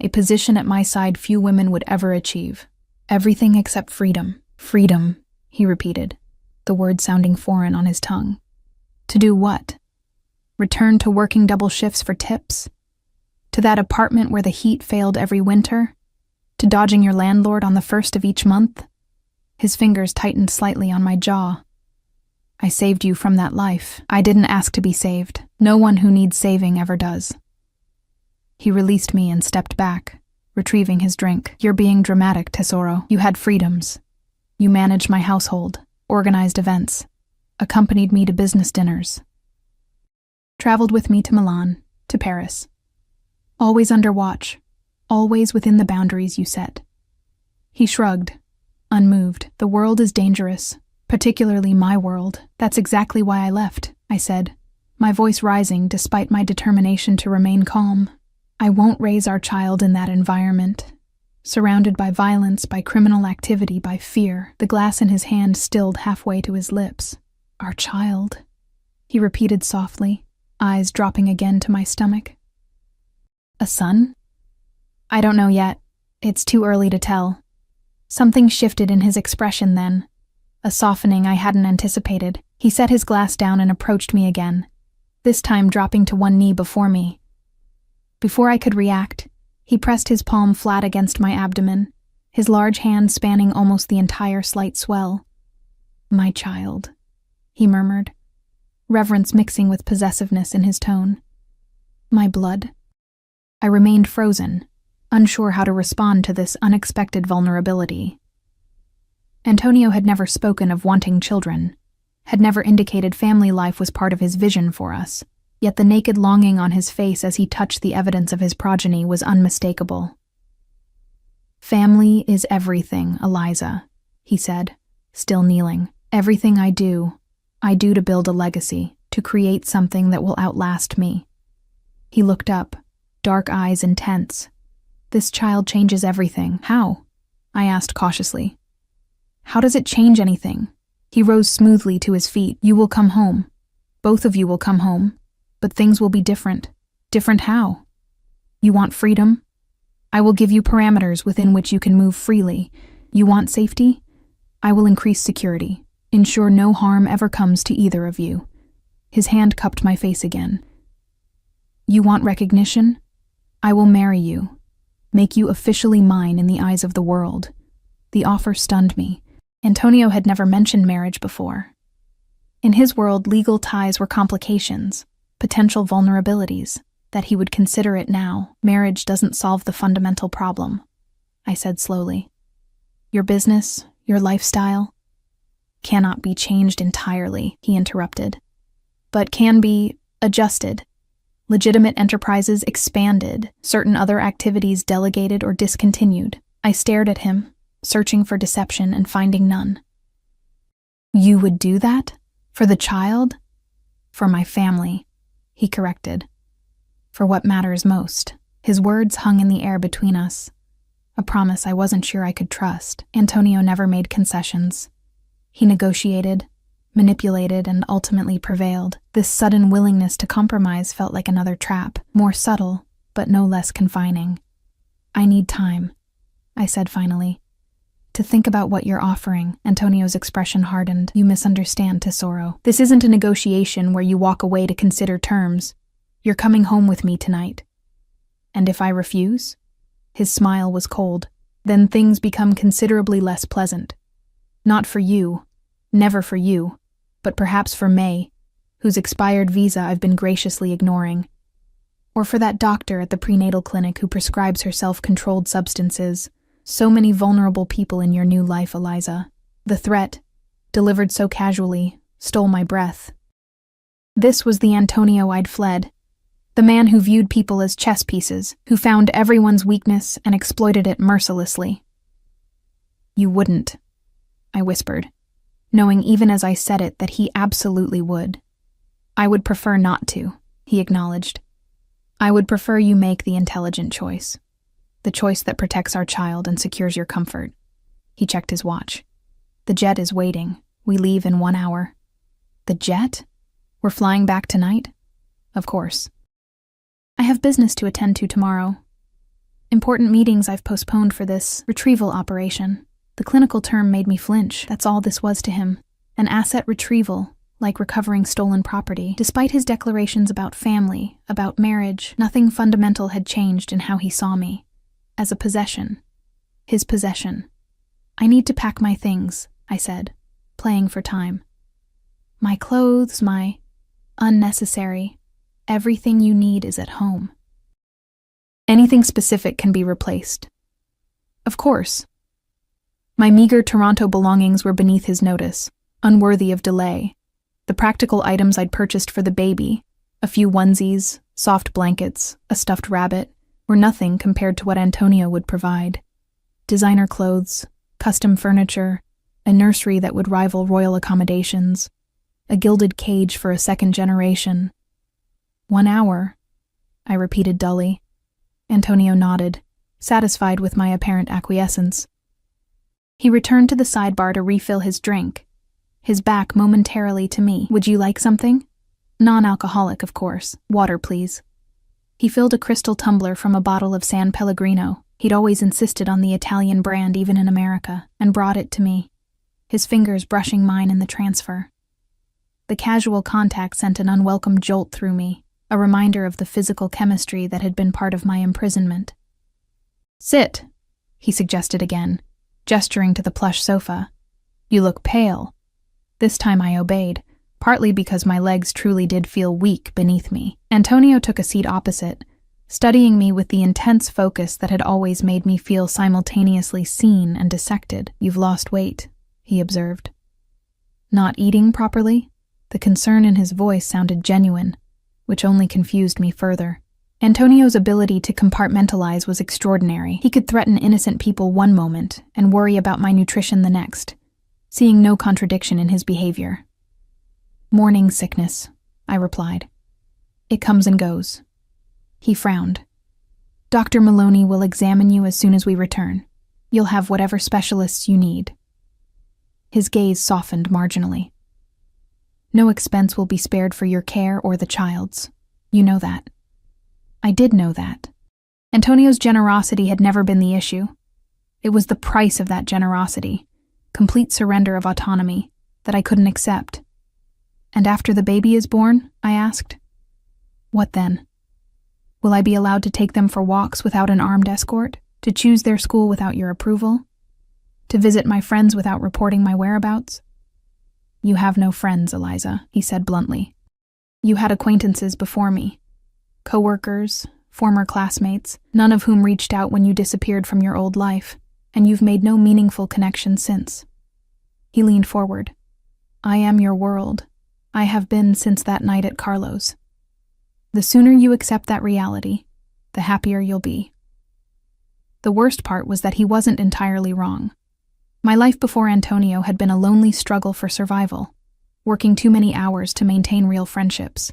a position at my side few women would ever achieve. Everything except freedom." "Freedom," he repeated, the word sounding foreign on his tongue. "To do what? Return to working double shifts for tips? To that apartment where the heat failed every winter? To dodging your landlord on the first of each month?" His fingers tightened slightly on my jaw. "I saved you from that life. I didn't ask to be saved. No one who needs saving ever does." He released me and stepped back, retrieving his drink. "You're being dramatic, Tesoro. You had freedoms. You managed my household, organized events, accompanied me to business dinners. Traveled with me to Milan, to Paris. Always under watch, always within the boundaries you set." He shrugged, unmoved. "The world is dangerous, particularly my world. That's exactly why I left," I said, my voice rising despite my determination to remain calm. "I won't raise our child in that environment. Surrounded by violence, by criminal activity, by fear." The glass in his hand stilled halfway to his lips. "Our child," he repeated softly, eyes dropping again to my stomach. "A son?" "I don't know yet. It's too early to tell." Something shifted in his expression then, a softening I hadn't anticipated. He set his glass down and approached me again, this time dropping to one knee before me. Before I could react, he pressed his palm flat against my abdomen, his large hand spanning almost the entire slight swell. "My child," he murmured, reverence mixing with possessiveness in his tone. "My blood." I remained frozen, unsure how to respond to this unexpected vulnerability. Antonio had never spoken of wanting children, had never indicated family life was part of his vision for us, yet the naked longing on his face as he touched the evidence of his progeny was unmistakable. "Family is everything, Eliza," he said, still kneeling. "Everything I do to build a legacy, to create something that will outlast me." He looked up, dark eyes intense. "This child changes everything." "How?" I asked cautiously. "How does it change anything?" He rose smoothly to his feet. "You will come home. Both of you will come home. But things will be different." "Different how?" "You want freedom? I will give you parameters within which you can move freely. You want safety? I will increase security, ensure no harm ever comes to either of you." His hand cupped my face again. "You want recognition? I will marry you, make you officially mine in the eyes of the world." The offer stunned me. Antonio had never mentioned marriage before. In his world, legal ties were complications, potential vulnerabilities, that he would consider it now. "Marriage doesn't solve the fundamental problem," I said slowly. "Your business, your lifestyle, cannot be changed entirely," he interrupted, "but can be adjusted. Legitimate enterprises expanded, certain other activities delegated or discontinued." I stared at him, searching for deception and finding none. "You would do that? For the child?" "For my family," he corrected. "For what matters most." His words hung in the air between us, a promise I wasn't sure I could trust. Antonio never made concessions. He negotiated, manipulated, and ultimately prevailed. This sudden willingness to compromise felt like another trap, more subtle, but no less confining. "I need time," I said finally, "to think about what you're offering." Antonio's expression hardened. "You misunderstand, Tesoro. This isn't a negotiation where you walk away to consider terms. You're coming home with me tonight. And if I refuse?" His smile was cold. "Then things become considerably less pleasant. Not for you, never for you, but perhaps for May, whose expired visa I've been graciously ignoring. Or for that doctor at the prenatal clinic who prescribes her self-controlled substances. So many vulnerable people in your new life, Eliza. The threat, delivered so casually, stole my breath." This was the Antonio I'd fled. The man who viewed people as chess pieces, who found everyone's weakness and exploited it mercilessly. You wouldn't, I whispered, knowing even as I said it that he absolutely would. I would prefer not to, he acknowledged. I would prefer you make the intelligent choice. The choice that protects our child and secures your comfort. He checked his watch. The jet is waiting. We leave in 1 hour. The jet? We're flying back tonight? Of course. I have business to attend to tomorrow. Important meetings I've postponed for this retrieval operation. The clinical term made me flinch. That's all this was to him. An asset retrieval, like recovering stolen property. Despite his declarations about family, about marriage, nothing fundamental had changed in how he saw me. As a possession. His possession. I need to pack my things, I said, playing for time. My clothes, my unnecessary, everything you need is at home. Anything specific can be replaced. Of course. My meager Toronto belongings were beneath his notice, unworthy of delay. The practical items I'd purchased for the baby, a few onesies, soft blankets, a stuffed rabbit, were nothing compared to what Antonio would provide. Designer clothes, custom furniture, a nursery that would rival royal accommodations, a gilded cage for a second generation. 1 hour, I repeated dully. Antonio nodded, satisfied with my apparent acquiescence. He returned to the sidebar to refill his drink, his back momentarily to me. Would you like something? Non-alcoholic, of course. Water, please. He filled a crystal tumbler from a bottle of San Pellegrino. He'd always insisted on the Italian brand even in America, and brought it to me, his fingers brushing mine in the transfer. The casual contact sent an unwelcome jolt through me, a reminder of the physical chemistry that had been part of my imprisonment. Sit, he suggested again, gesturing to the plush sofa. You look pale. This time I obeyed, partly because my legs truly did feel weak beneath me. Antonio took a seat opposite, studying me with the intense focus that had always made me feel simultaneously seen and dissected. You've lost weight, he observed. Not eating properly? The concern in his voice sounded genuine, which only confused me further. Antonio's ability to compartmentalize was extraordinary. He could threaten innocent people one moment and worry about my nutrition the next, seeing no contradiction in his behavior. Morning sickness, I replied. It comes and goes. He frowned. Dr. Maloney will examine you as soon as we return. You'll have whatever specialists you need. His gaze softened marginally. No expense will be spared for your care or the child's. You know that. I did know that. Antonio's generosity had never been the issue. It was the price of that generosity, complete surrender of autonomy, that I couldn't accept. And after the baby is born, I asked, what then? Will I be allowed to take them for walks without an armed escort? To choose their school without your approval? To visit my friends without reporting my whereabouts? You have no friends, Eliza, he said bluntly. You had acquaintances before me. Co-workers, former classmates, none of whom reached out when you disappeared from your old life, and you've made no meaningful connection since. He leaned forward. I am your world. I have been since that night at Carlo's. The sooner you accept that reality, the happier you'll be. The worst part was that he wasn't entirely wrong. My life before Antonio had been a lonely struggle for survival, working too many hours to maintain real friendships.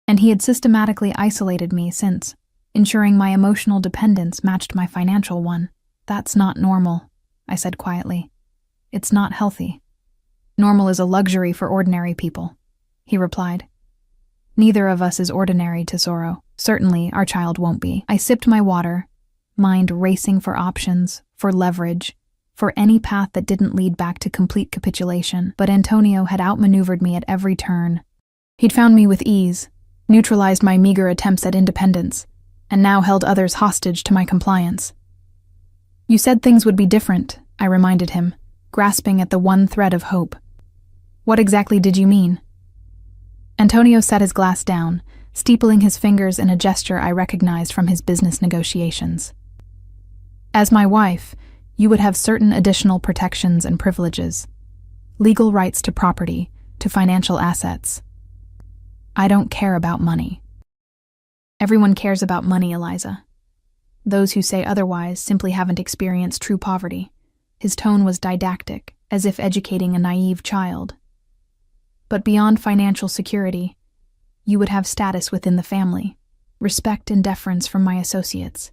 And he had systematically isolated me since, ensuring my emotional dependence matched my financial one. That's not normal, I said quietly. It's not healthy. Normal is a luxury for ordinary people, he replied. Neither of us is ordinary, Tesoro. Certainly, our child won't be. I sipped my water, mind racing for options, for leverage, for any path that didn't lead back to complete capitulation. But Antonio had outmaneuvered me at every turn. He'd found me with ease, neutralized my meager attempts at independence, and now held others hostage to my compliance. You said things would be different, I reminded him, grasping at the one thread of hope. What exactly did you mean? Antonio set his glass down, steepling his fingers in a gesture I recognized from his business negotiations. As my wife, you would have certain additional protections and privileges. Legal rights to property, to financial assets. I don't care about money. Everyone cares about money, Eliza. Those who say otherwise simply haven't experienced true poverty. His tone was didactic, as if educating a naive child. But beyond financial security, you would have status within the family, respect and deference from my associates,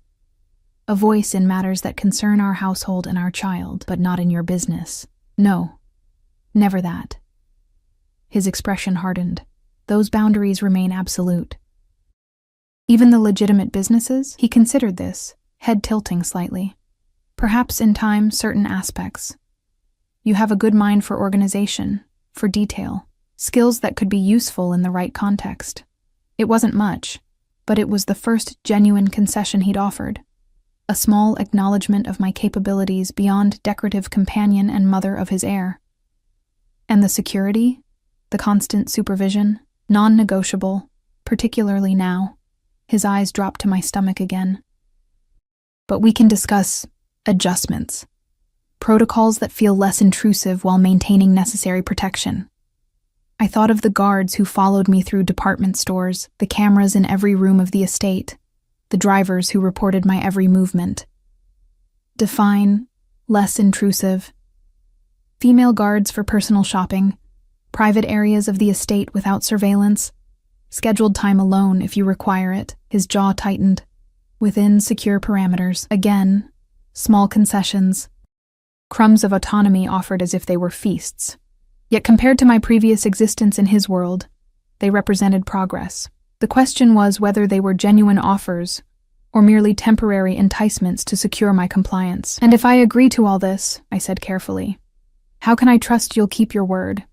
a voice in matters that concern our household and our child, but not in your business. No, never that. His expression hardened. Those boundaries remain absolute. Even the legitimate businesses? He considered this, head tilting slightly. Perhaps in time, certain aspects. You have a good mind for organization, for detail, skills that could be useful in the right context. It wasn't much, but it was the first genuine concession he'd offered. A small acknowledgement of my capabilities beyond decorative companion and mother of his heir. And the security, the constant supervision, non-negotiable, particularly now. His eyes dropped to my stomach again. But we can discuss adjustments, protocols that feel less intrusive while maintaining necessary protection. I thought of the guards who followed me through department stores, the cameras in every room of the estate, the drivers who reported my every movement. Define, less intrusive. Female guards for personal shopping, private areas of the estate without surveillance, scheduled time alone if you require it. His jaw tightened. Within secure parameters. Again, small concessions. Crumbs of autonomy offered as if they were feasts. Yet compared to my previous existence in his world, they represented progress. The question was whether they were genuine offers or merely temporary enticements to secure my compliance. And if I agree to all this, I said carefully, how can I trust you'll keep your word?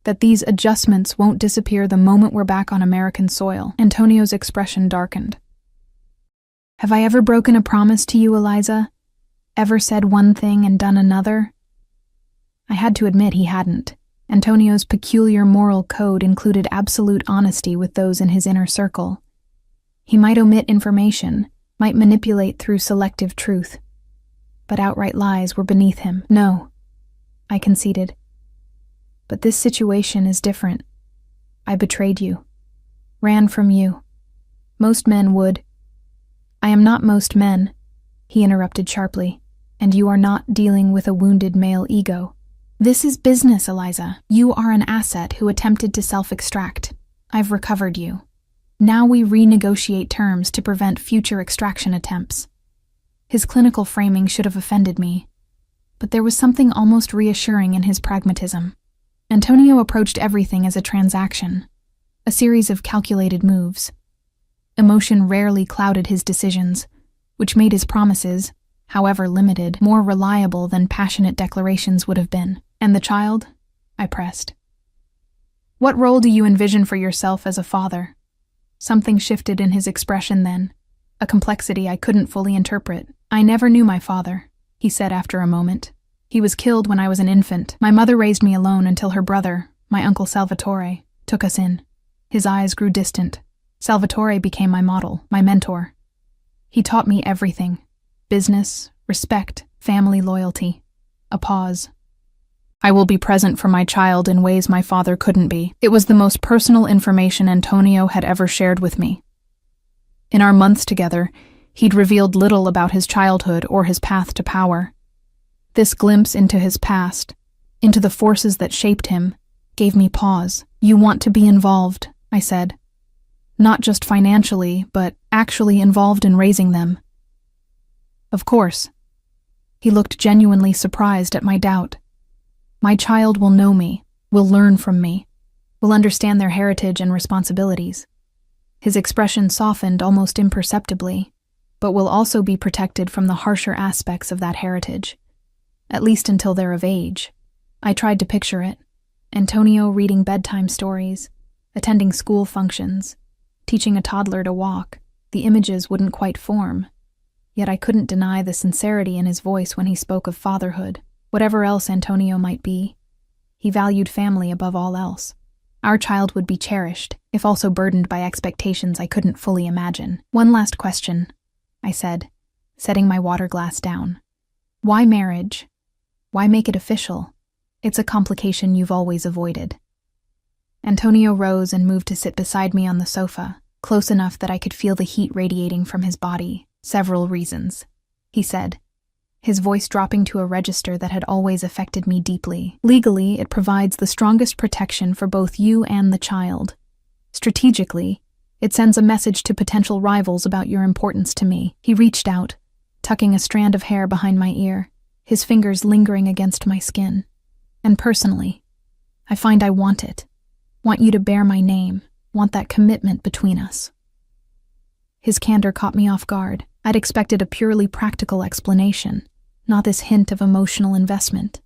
That these adjustments won't disappear the moment we're back on American soil. Antonio's expression darkened. Have I ever broken a promise to you, Eliza? Ever said one thing and done another? I had to admit he hadn't. Antonio's peculiar moral code included absolute honesty with those in his inner circle. He might omit information, might manipulate through selective truth. But outright lies were beneath him. No, I conceded. But this situation is different. I betrayed you. Ran from you. Most men would. I am not most men, he interrupted sharply, and you are not dealing with a wounded male ego. This is business, Eliza. You are an asset who attempted to self-extract. I've recovered you. Now we renegotiate terms to prevent future extraction attempts. His clinical framing should have offended me, but there was something almost reassuring in his pragmatism. Antonio approached everything as a transaction, a series of calculated moves. Emotion rarely clouded his decisions, which made his promises, however limited, more reliable than passionate declarations would have been. And the child? I pressed. What role do you envision for yourself as a father? Something shifted in his expression then, a complexity I couldn't fully interpret. I never knew my father, he said after a moment. He was killed when I was an infant. My mother raised me alone until her brother, my uncle Salvatore, took us in. His eyes grew distant. Salvatore became my model, my mentor. He taught me everything. Business, respect, family loyalty. A pause. I will be present for my child in ways my father couldn't be. It was the most personal information Antonio had ever shared with me. In our months together, he'd revealed little about his childhood or his path to power. This glimpse into his past, into the forces that shaped him, gave me pause. You want to be involved, I said. Not just financially, but actually involved in raising them. Of course. He looked genuinely surprised at my doubt. My child will know me, will learn from me, will understand their heritage and responsibilities. His expression softened almost imperceptibly, but will also be protected from the harsher aspects of that heritage, at least until they're of age. I tried to picture it. Antonio reading bedtime stories, attending school functions, teaching a toddler to walk. The images wouldn't quite form, yet I couldn't deny the sincerity in his voice when he spoke of fatherhood. Whatever else Antonio might be, he valued family above all else. Our child would be cherished, if also burdened by expectations I couldn't fully imagine. One last question, I said, setting my water glass down. Why marriage? Why make it official? It's a complication you've always avoided. Antonio rose and moved to sit beside me on the sofa, close enough that I could feel the heat radiating from his body. "Several reasons," he said, his voice dropping to a register that had always affected me deeply. "Legally, it provides the strongest protection for both you and the child. Strategically, it sends a message to potential rivals about your importance to me." He reached out, tucking a strand of hair behind my ear, his fingers lingering against my skin. "And personally, I find I want it. Want you to bear my name, want that commitment between us." His candor caught me off guard. I'd expected a purely practical explanation, not this hint of emotional investment.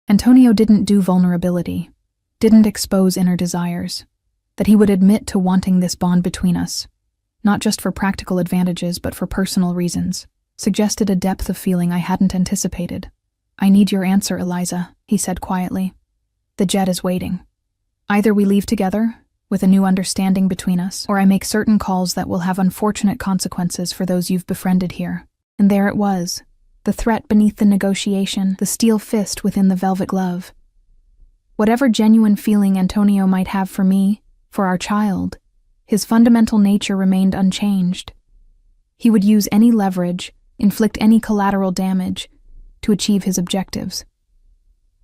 Antonio didn't do vulnerability, didn't expose inner desires, that he would admit to wanting this bond between us, not just for practical advantages but for personal reasons, suggested a depth of feeling I hadn't anticipated. "I need your answer, Eliza," he said quietly. "The jet is waiting. Either we leave together, with a new understanding between us, or I make certain calls that will have unfortunate consequences for those you've befriended here." And there it was, the threat beneath the negotiation, the steel fist within the velvet glove. Whatever genuine feeling Antonio might have for me, for our child, his fundamental nature remained unchanged. He would use any leverage, inflict any collateral damage, to achieve his objectives.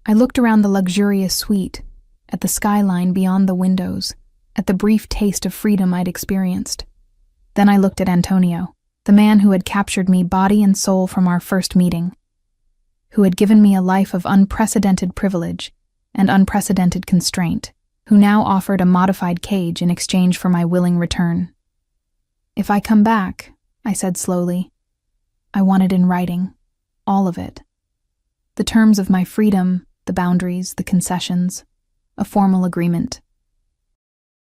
I looked around the luxurious suite, at the skyline beyond the windows, at the brief taste of freedom I'd experienced. Then I looked at Antonio, the man who had captured me body and soul from our first meeting, who had given me a life of unprecedented privilege and unprecedented constraint, who now offered a modified cage in exchange for my willing return. "If I come back," I said slowly, "I want it in writing, all of it. The terms of my freedom, the boundaries, the concessions, a formal agreement."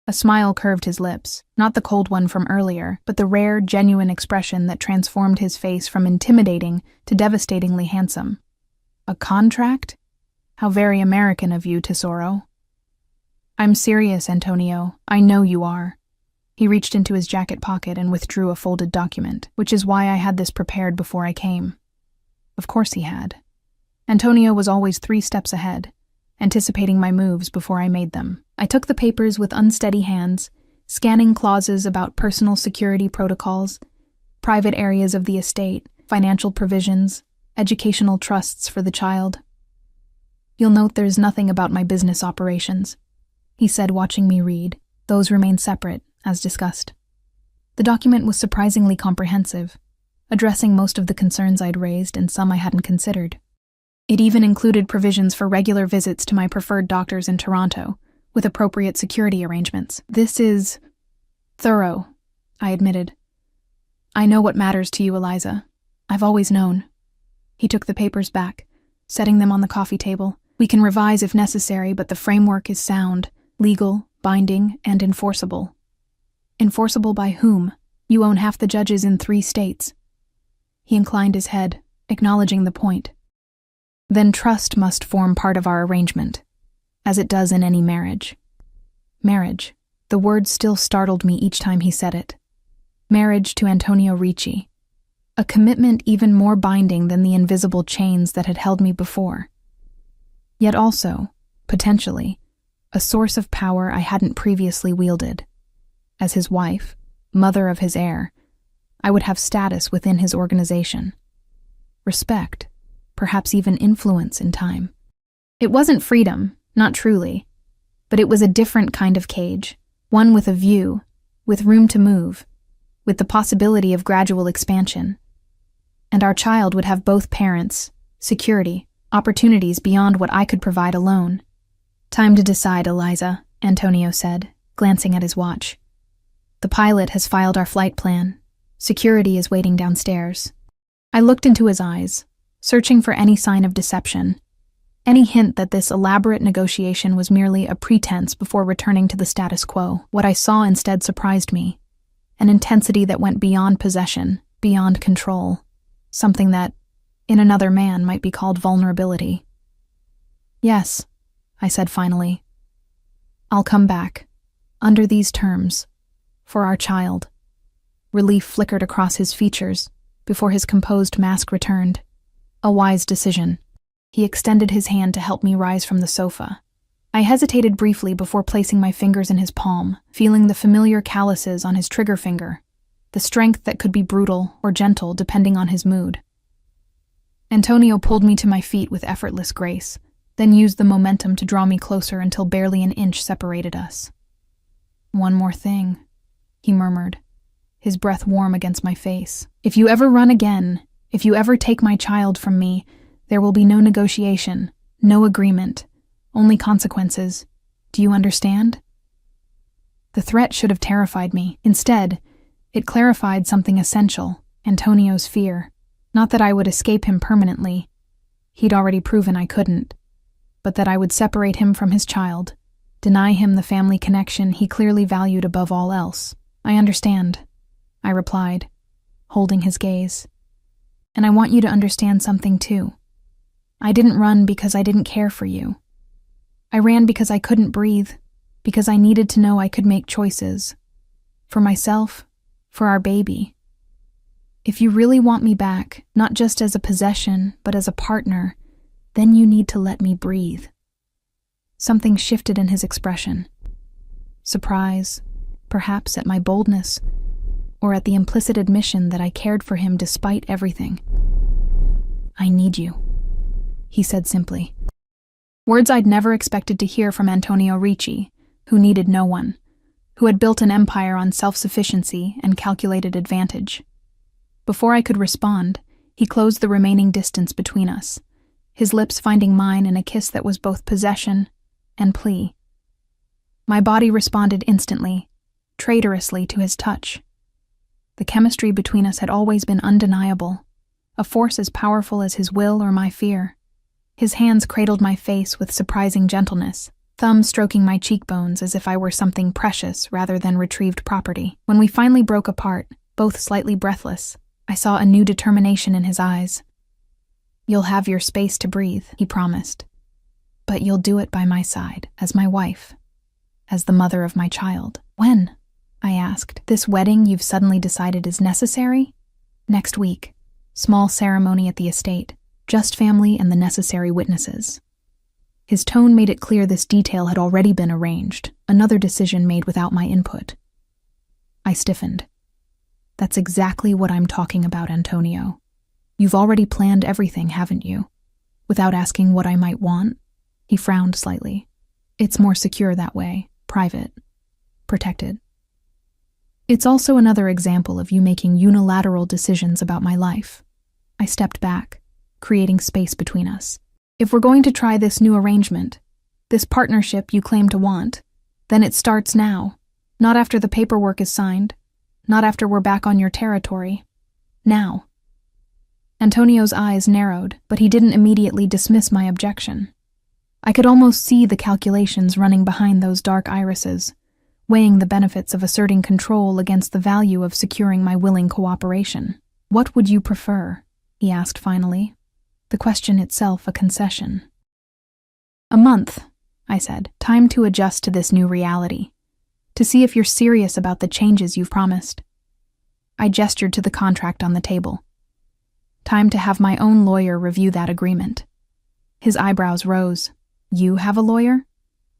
A smile curved his lips, not the cold one from earlier, but the rare, genuine expression that transformed his face from intimidating to devastatingly handsome. "A contract? How very American of you, Tesoro." "I'm serious, Antonio. I know you are." He reached into his jacket pocket and withdrew a folded document, which is why I had this prepared before I came. Of course he had. Antonio was always 3 steps ahead, anticipating my moves before I made them. I took the papers with unsteady hands, scanning clauses about personal security protocols, private areas of the estate, financial provisions, educational trusts for the child. "You'll note there's nothing about my business operations," he said, watching me read. "Those remain separate, as discussed." The document was surprisingly comprehensive, addressing most of the concerns I'd raised and some I hadn't considered. It even included provisions for regular visits to my preferred doctors in Toronto, with appropriate security arrangements. "This is thorough," I admitted. "I know what matters to you, Eliza. I've always known." He took the papers back, setting them on the coffee table. "We can revise if necessary, but the framework is sound, legal, binding, and enforceable." "Enforceable by whom? You own half the judges in 3 states." He inclined his head, acknowledging the point. "Then trust must form part of our arrangement, as it does in any marriage." Marriage. The word still startled me each time he said it. Marriage to Antonio Ricci. A commitment even more binding than the invisible chains that had held me before. Yet also, potentially, a source of power I hadn't previously wielded. As his wife, mother of his heir, I would have status within his organization. Respect, perhaps even influence in time. It wasn't freedom, not truly, but it was a different kind of cage, one with a view, with room to move, with the possibility of gradual expansion. And our child would have both parents, security, opportunities beyond what I could provide alone. "Time to decide, Eliza," Antonio said, glancing at his watch. "The pilot has filed our flight plan. Security is waiting downstairs." I looked into his eyes, searching for any sign of deception, any hint that this elaborate negotiation was merely a pretense before returning to the status quo. What I saw instead surprised me, an intensity that went beyond possession, beyond control, something that, in another man, might be called vulnerability. "Yes," I said finally. "I'll come back, under these terms, for our child." Relief flickered across his features before his composed mask returned. A wise decision. He extended his hand to help me rise from the sofa. I hesitated briefly before placing my fingers in his palm, feeling the familiar calluses on his trigger finger, the strength that could be brutal or gentle depending on his mood. Antonio pulled me to my feet with effortless grace, then used the momentum to draw me closer until barely an inch separated us. "One more thing," he murmured, his breath warm against my face. "If you ever run again, if you ever take my child from me, there will be no negotiation, no agreement, only consequences. Do you understand?" The threat should have terrified me. Instead, it clarified something essential, Antonio's fear. Not that I would escape him permanently. He'd already proven I couldn't. But that I would separate him from his child, deny him the family connection he clearly valued above all else. "I understand," I replied, holding his gaze. "And I want you to understand something too. I didn't run because I didn't care for you. I ran because I couldn't breathe, because I needed to know I could make choices. For myself, for our baby. If you really want me back, not just as a possession, but as a partner, then you need to let me breathe." Something shifted in his expression. Surprise, perhaps at my boldness, or at the implicit admission that I cared for him despite everything. "I need you," he said simply. Words I'd never expected to hear from Antonio Ricci, who needed no one, who had built an empire on self-sufficiency and calculated advantage. Before I could respond, he closed the remaining distance between us, his lips finding mine in a kiss that was both possession and plea. My body responded instantly, traitorously to his touch. The chemistry between us had always been undeniable, a force as powerful as his will or my fear. His hands cradled my face with surprising gentleness, thumbs stroking my cheekbones as if I were something precious rather than retrieved property. When we finally broke apart, both slightly breathless, I saw a new determination in his eyes. "You'll have your space to breathe," he promised. "But you'll do it by my side, as my wife, as the mother of my child." "When?" I asked. "This wedding you've suddenly decided is necessary?" "Next week. Small ceremony at the estate. Just family and the necessary witnesses." His tone made it clear this detail had already been arranged, another decision made without my input. I stiffened. "That's exactly what I'm talking about, Antonio. You've already planned everything, haven't you? Without asking what I might want?" He frowned slightly. "It's more secure that way, private, protected. It's also another example of you making unilateral decisions about my life." I stepped back, creating space between us. "If we're going to try this new arrangement, this partnership you claim to want, then it starts now, not after the paperwork is signed, not after we're back on your territory. Now." Antonio's eyes narrowed, but he didn't immediately dismiss my objection. I could almost see the calculations running behind those dark irises, weighing the benefits of asserting control against the value of securing my willing cooperation. "What would you prefer?" he asked finally, the question itself a concession. "A month," I said. "Time to adjust to this new reality, to see if you're serious about the changes you've promised." I gestured to the contract on the table. "Time to have my own lawyer review that agreement." His eyebrows rose. "You have a lawyer?"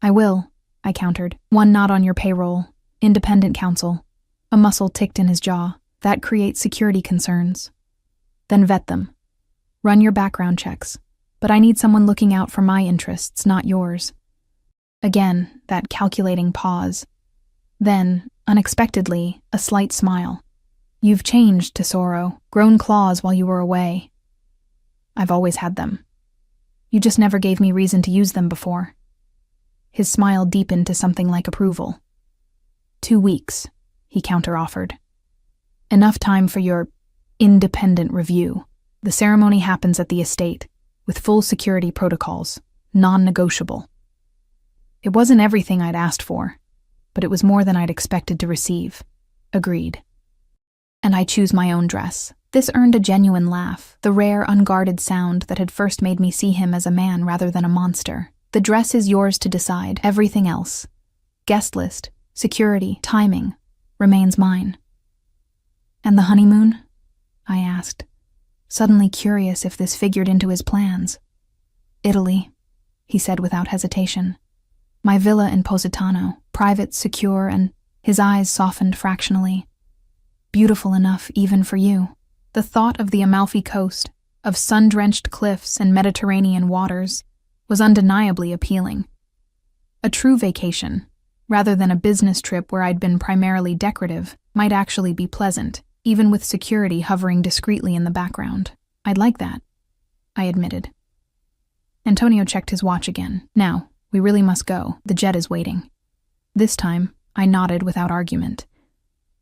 "I will," I countered. "One not on your payroll, independent counsel." A muscle ticked in his jaw. "That creates security concerns." "Then vet them. Run your background checks. But I need someone looking out for my interests, not yours." Again, that calculating pause. Then, unexpectedly, a slight smile. "You've changed, Tesoro, grown claws while you were away." "I've always had them. You just never gave me reason to use them before." His smile deepened to something like approval. 2 weeks, he counter-offered. "Enough time for your independent review. The ceremony happens at the estate, with full security protocols, non-negotiable." It wasn't everything I'd asked for, but it was more than I'd expected to receive. Agreed. "And I choose my own dress." This earned a genuine laugh, the rare, unguarded sound that had first made me see him as a man rather than a monster. "The dress is yours to decide. Everything else, guest list, security, timing, remains mine." "And the honeymoon?" I asked, suddenly curious if this figured into his plans. "Italy," he said without hesitation. My villa in Positano, private, secure, and his eyes softened fractionally. Beautiful enough even for you. The thought of the Amalfi Coast, of sun-drenched cliffs and Mediterranean waters, was undeniably appealing. A true vacation, rather than a business trip where I'd been primarily decorative, might actually be pleasant, even with security hovering discreetly in the background. I'd like that, I admitted. Antonio checked his watch again. Now, we really must go. The jet is waiting. This time, I nodded without argument.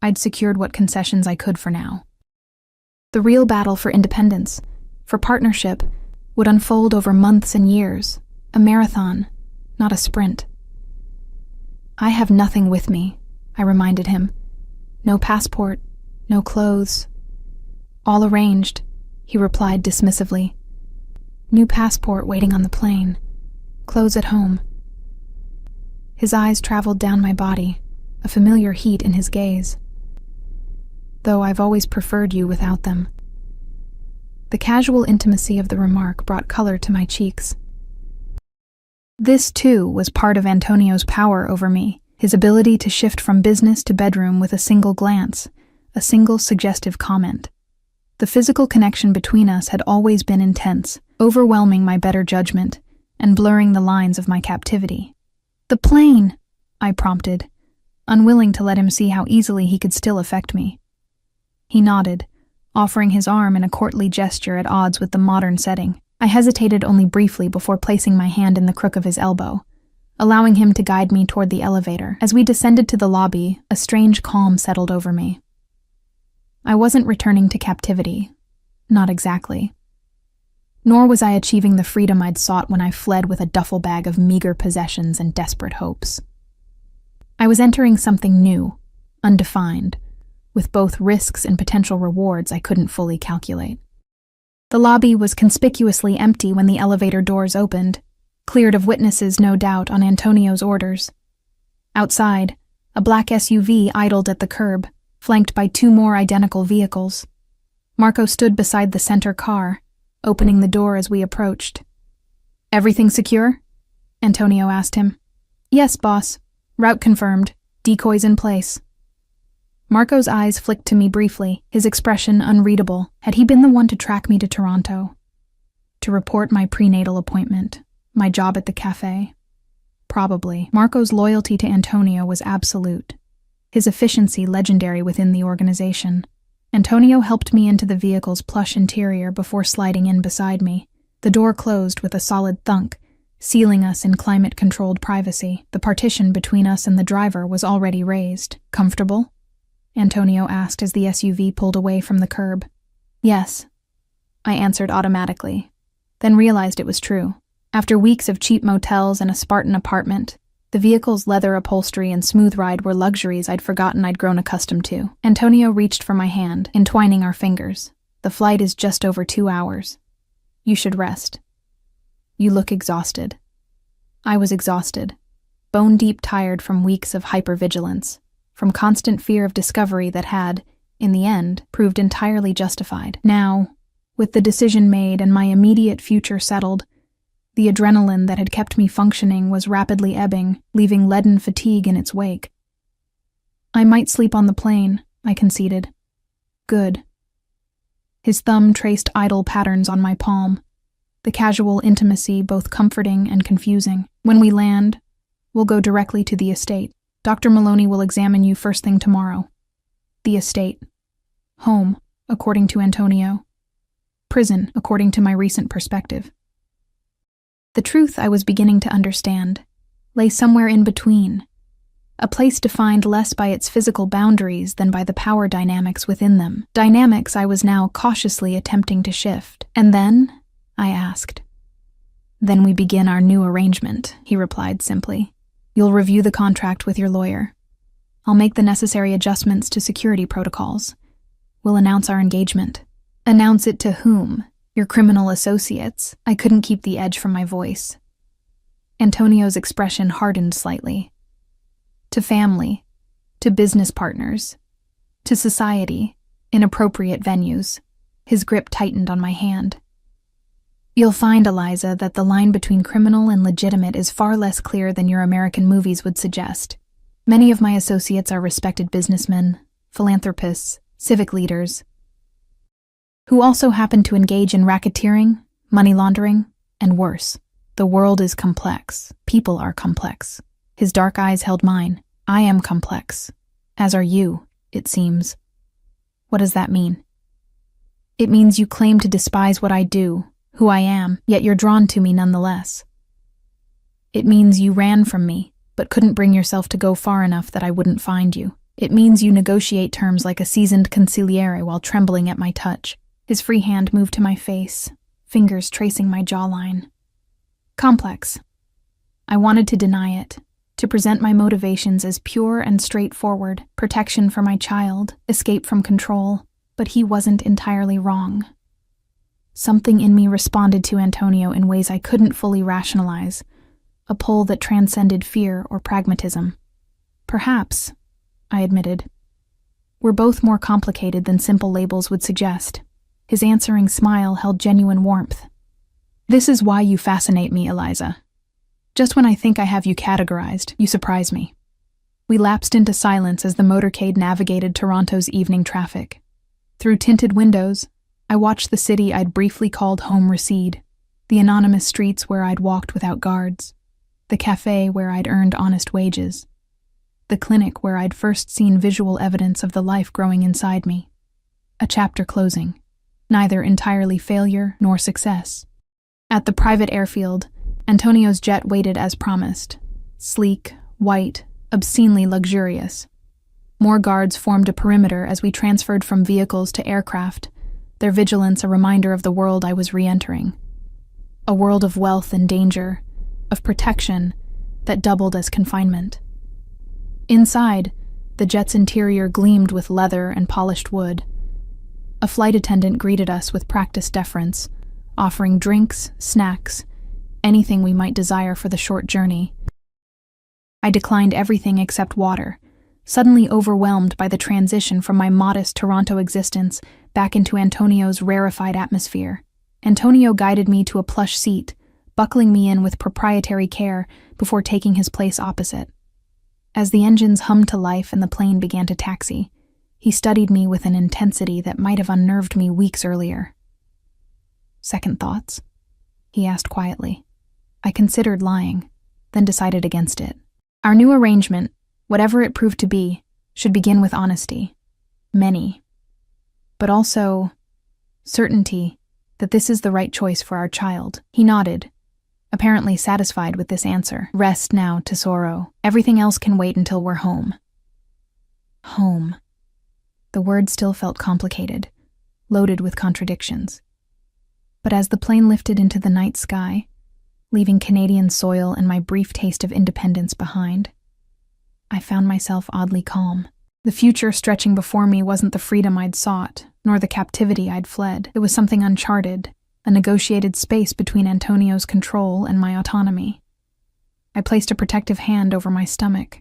I'd secured what concessions I could for now. The real battle for independence, for partnership, would unfold over months and years. A marathon, not a sprint. I have nothing with me, I reminded him. No passport, no clothes. All arranged, he replied dismissively. New passport waiting on the plane. Clothes at home. His eyes traveled down my body, a familiar heat in his gaze. Though I've always preferred you without them. The casual intimacy of the remark brought color to my cheeks. This, too, was part of Antonio's power over me, his ability to shift from business to bedroom with a single glance, a single suggestive comment. The physical connection between us had always been intense, overwhelming my better judgment and blurring the lines of my captivity. The plane, I prompted, unwilling to let him see how easily he could still affect me. He nodded, offering his arm in a courtly gesture at odds with the modern setting. I hesitated only briefly before placing my hand in the crook of his elbow, allowing him to guide me toward the elevator. As we descended to the lobby, a strange calm settled over me. I wasn't returning to captivity. Not exactly. Nor was I achieving the freedom I'd sought when I fled with a duffel bag of meager possessions and desperate hopes. I was entering something new, undefined, with both risks and potential rewards I couldn't fully calculate. The lobby was conspicuously empty when the elevator doors opened, cleared of witnesses, no doubt, on Antonio's orders. Outside, a black SUV idled at the curb, flanked by two more identical vehicles. Marco stood beside the center car, opening the door as we approached. "Everything secure?" Antonio asked him. "Yes, boss. Route confirmed. Decoys in place." Marco's eyes flicked to me briefly, his expression unreadable. Had he been the one to track me to Toronto? To report my prenatal appointment, my job at the cafe? Probably. Marco's loyalty to Antonio was absolute. His efficiency legendary within the organization. Antonio helped me into the vehicle's plush interior before sliding in beside me. The door closed with a solid thunk, sealing us in climate-controlled privacy. The partition between us and the driver was already raised. "Comfortable?" Antonio asked as the SUV pulled away from the curb. "Yes," I answered automatically, then realized it was true. After weeks of cheap motels and a Spartan apartment, the vehicle's leather upholstery and smooth ride were luxuries I'd forgotten I'd grown accustomed to. Antonio reached for my hand, entwining our fingers. "The flight is just over 2 hours. You should rest. You look exhausted." I was exhausted, bone-deep tired from weeks of hypervigilance, from constant fear of discovery that had, in the end, proved entirely justified. Now, with the decision made and my immediate future settled, the adrenaline that had kept me functioning was rapidly ebbing, leaving leaden fatigue in its wake. "I might sleep on the plane," I conceded. "Good." His thumb traced idle patterns on my palm, the casual intimacy both comforting and confusing. "When we land, we'll go directly to the estate. Dr. Maloney will examine you first thing tomorrow." The estate. Home, according to Antonio. Prison, according to my recent perspective. The truth I was beginning to understand lay somewhere in between, a place defined less by its physical boundaries than by the power dynamics within them, dynamics I was now cautiously attempting to shift. "And then?" I asked. "Then we begin our new arrangement," he replied simply. "You'll review the contract with your lawyer. I'll make the necessary adjustments to security protocols. We'll announce our engagement." "Announce it to whom? Your criminal associates?" I couldn't keep the edge from my voice. Antonio's expression hardened slightly. "To family, to business partners, to society, in appropriate venues." His grip tightened on my hand. You'll find, Eliza, that the line between criminal and legitimate is far less clear than your American movies would suggest. Many of my associates are respected businessmen, philanthropists, civic leaders, who also happen to engage in racketeering, money laundering, and worse. The world is complex. People are complex. His dark eyes held mine. I am complex. As are you, it seems. What does that mean? It means you claim to despise what I do, who I am, yet you're drawn to me nonetheless. It means you ran from me, but couldn't bring yourself to go far enough that I wouldn't find you. It means you negotiate terms like a seasoned consigliere while trembling at my touch. His free hand moved to my face, fingers tracing my jawline. Complex. I wanted to deny it, to present my motivations as pure and straightforward, protection for my child, escape from control, but he wasn't entirely wrong. Something in me responded to Antonio in ways I couldn't fully rationalize, a pull that transcended fear or pragmatism. Perhaps, I admitted. We're both more complicated than simple labels would suggest. His answering smile held genuine warmth. This is why you fascinate me, Eliza. Just when I think I have you categorized, you surprise me. We lapsed into silence as the motorcade navigated Toronto's evening traffic. Through tinted windows, I watched the city I'd briefly called home recede, the anonymous streets where I'd walked without guards, the cafe where I'd earned honest wages, the clinic where I'd first seen visual evidence of the life growing inside me. A chapter closing, neither entirely failure nor success. At the private airfield, Antonio's jet waited as promised, sleek, white, obscenely luxurious. More guards formed a perimeter as we transferred from vehicles to aircraft, their vigilance a reminder of the world I was re-entering. A world of wealth and danger, of protection that doubled as confinement. Inside, the jet's interior gleamed with leather and polished wood. A flight attendant greeted us with practiced deference, offering drinks, snacks, anything we might desire for the short journey. I declined everything except water, suddenly overwhelmed by the transition from my modest Toronto existence back into Antonio's rarefied atmosphere. Antonio guided me to a plush seat, buckling me in with proprietary care before taking his place opposite. As the engines hummed to life and the plane began to taxi, he studied me with an intensity that might have unnerved me weeks earlier. "Second thoughts?" he asked quietly. I considered lying, then decided against it. Our new arrangement, whatever it proved to be, should begin with honesty. Many. But also certainty that this is the right choice for our child. He nodded, apparently satisfied with this answer. Rest now, tesoro. Everything else can wait until we're home. Home. The word still felt complicated, loaded with contradictions. But as the plane lifted into the night sky, leaving Canadian soil and my brief taste of independence behind, I found myself oddly calm. The future stretching before me wasn't the freedom I'd sought, nor the captivity I'd fled. It was something uncharted, a negotiated space between Antonio's control and my autonomy. I placed a protective hand over my stomach,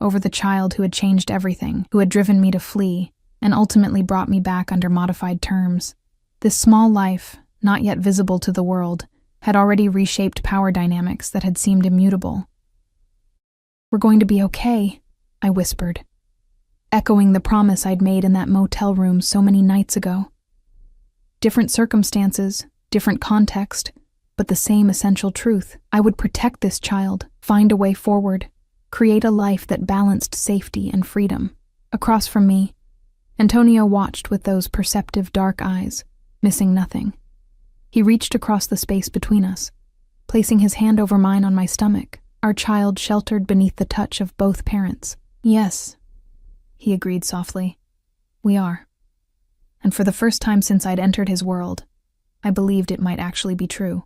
over the child who had changed everything, who had driven me to flee, and ultimately brought me back under modified terms. This small life, not yet visible to the world, had already reshaped power dynamics that had seemed immutable. "We're going to be okay," I whispered, echoing the promise I'd made in that motel room so many nights ago. Different circumstances, different context, but the same essential truth. I would protect this child, find a way forward, create a life that balanced safety and freedom. Across from me, Antonio watched with those perceptive dark eyes, missing nothing. He reached across the space between us, placing his hand over mine on my stomach, our child sheltered beneath the touch of both parents. "Yes," he agreed softly. "We are." And for the first time since I'd entered his world, I believed it might actually be true.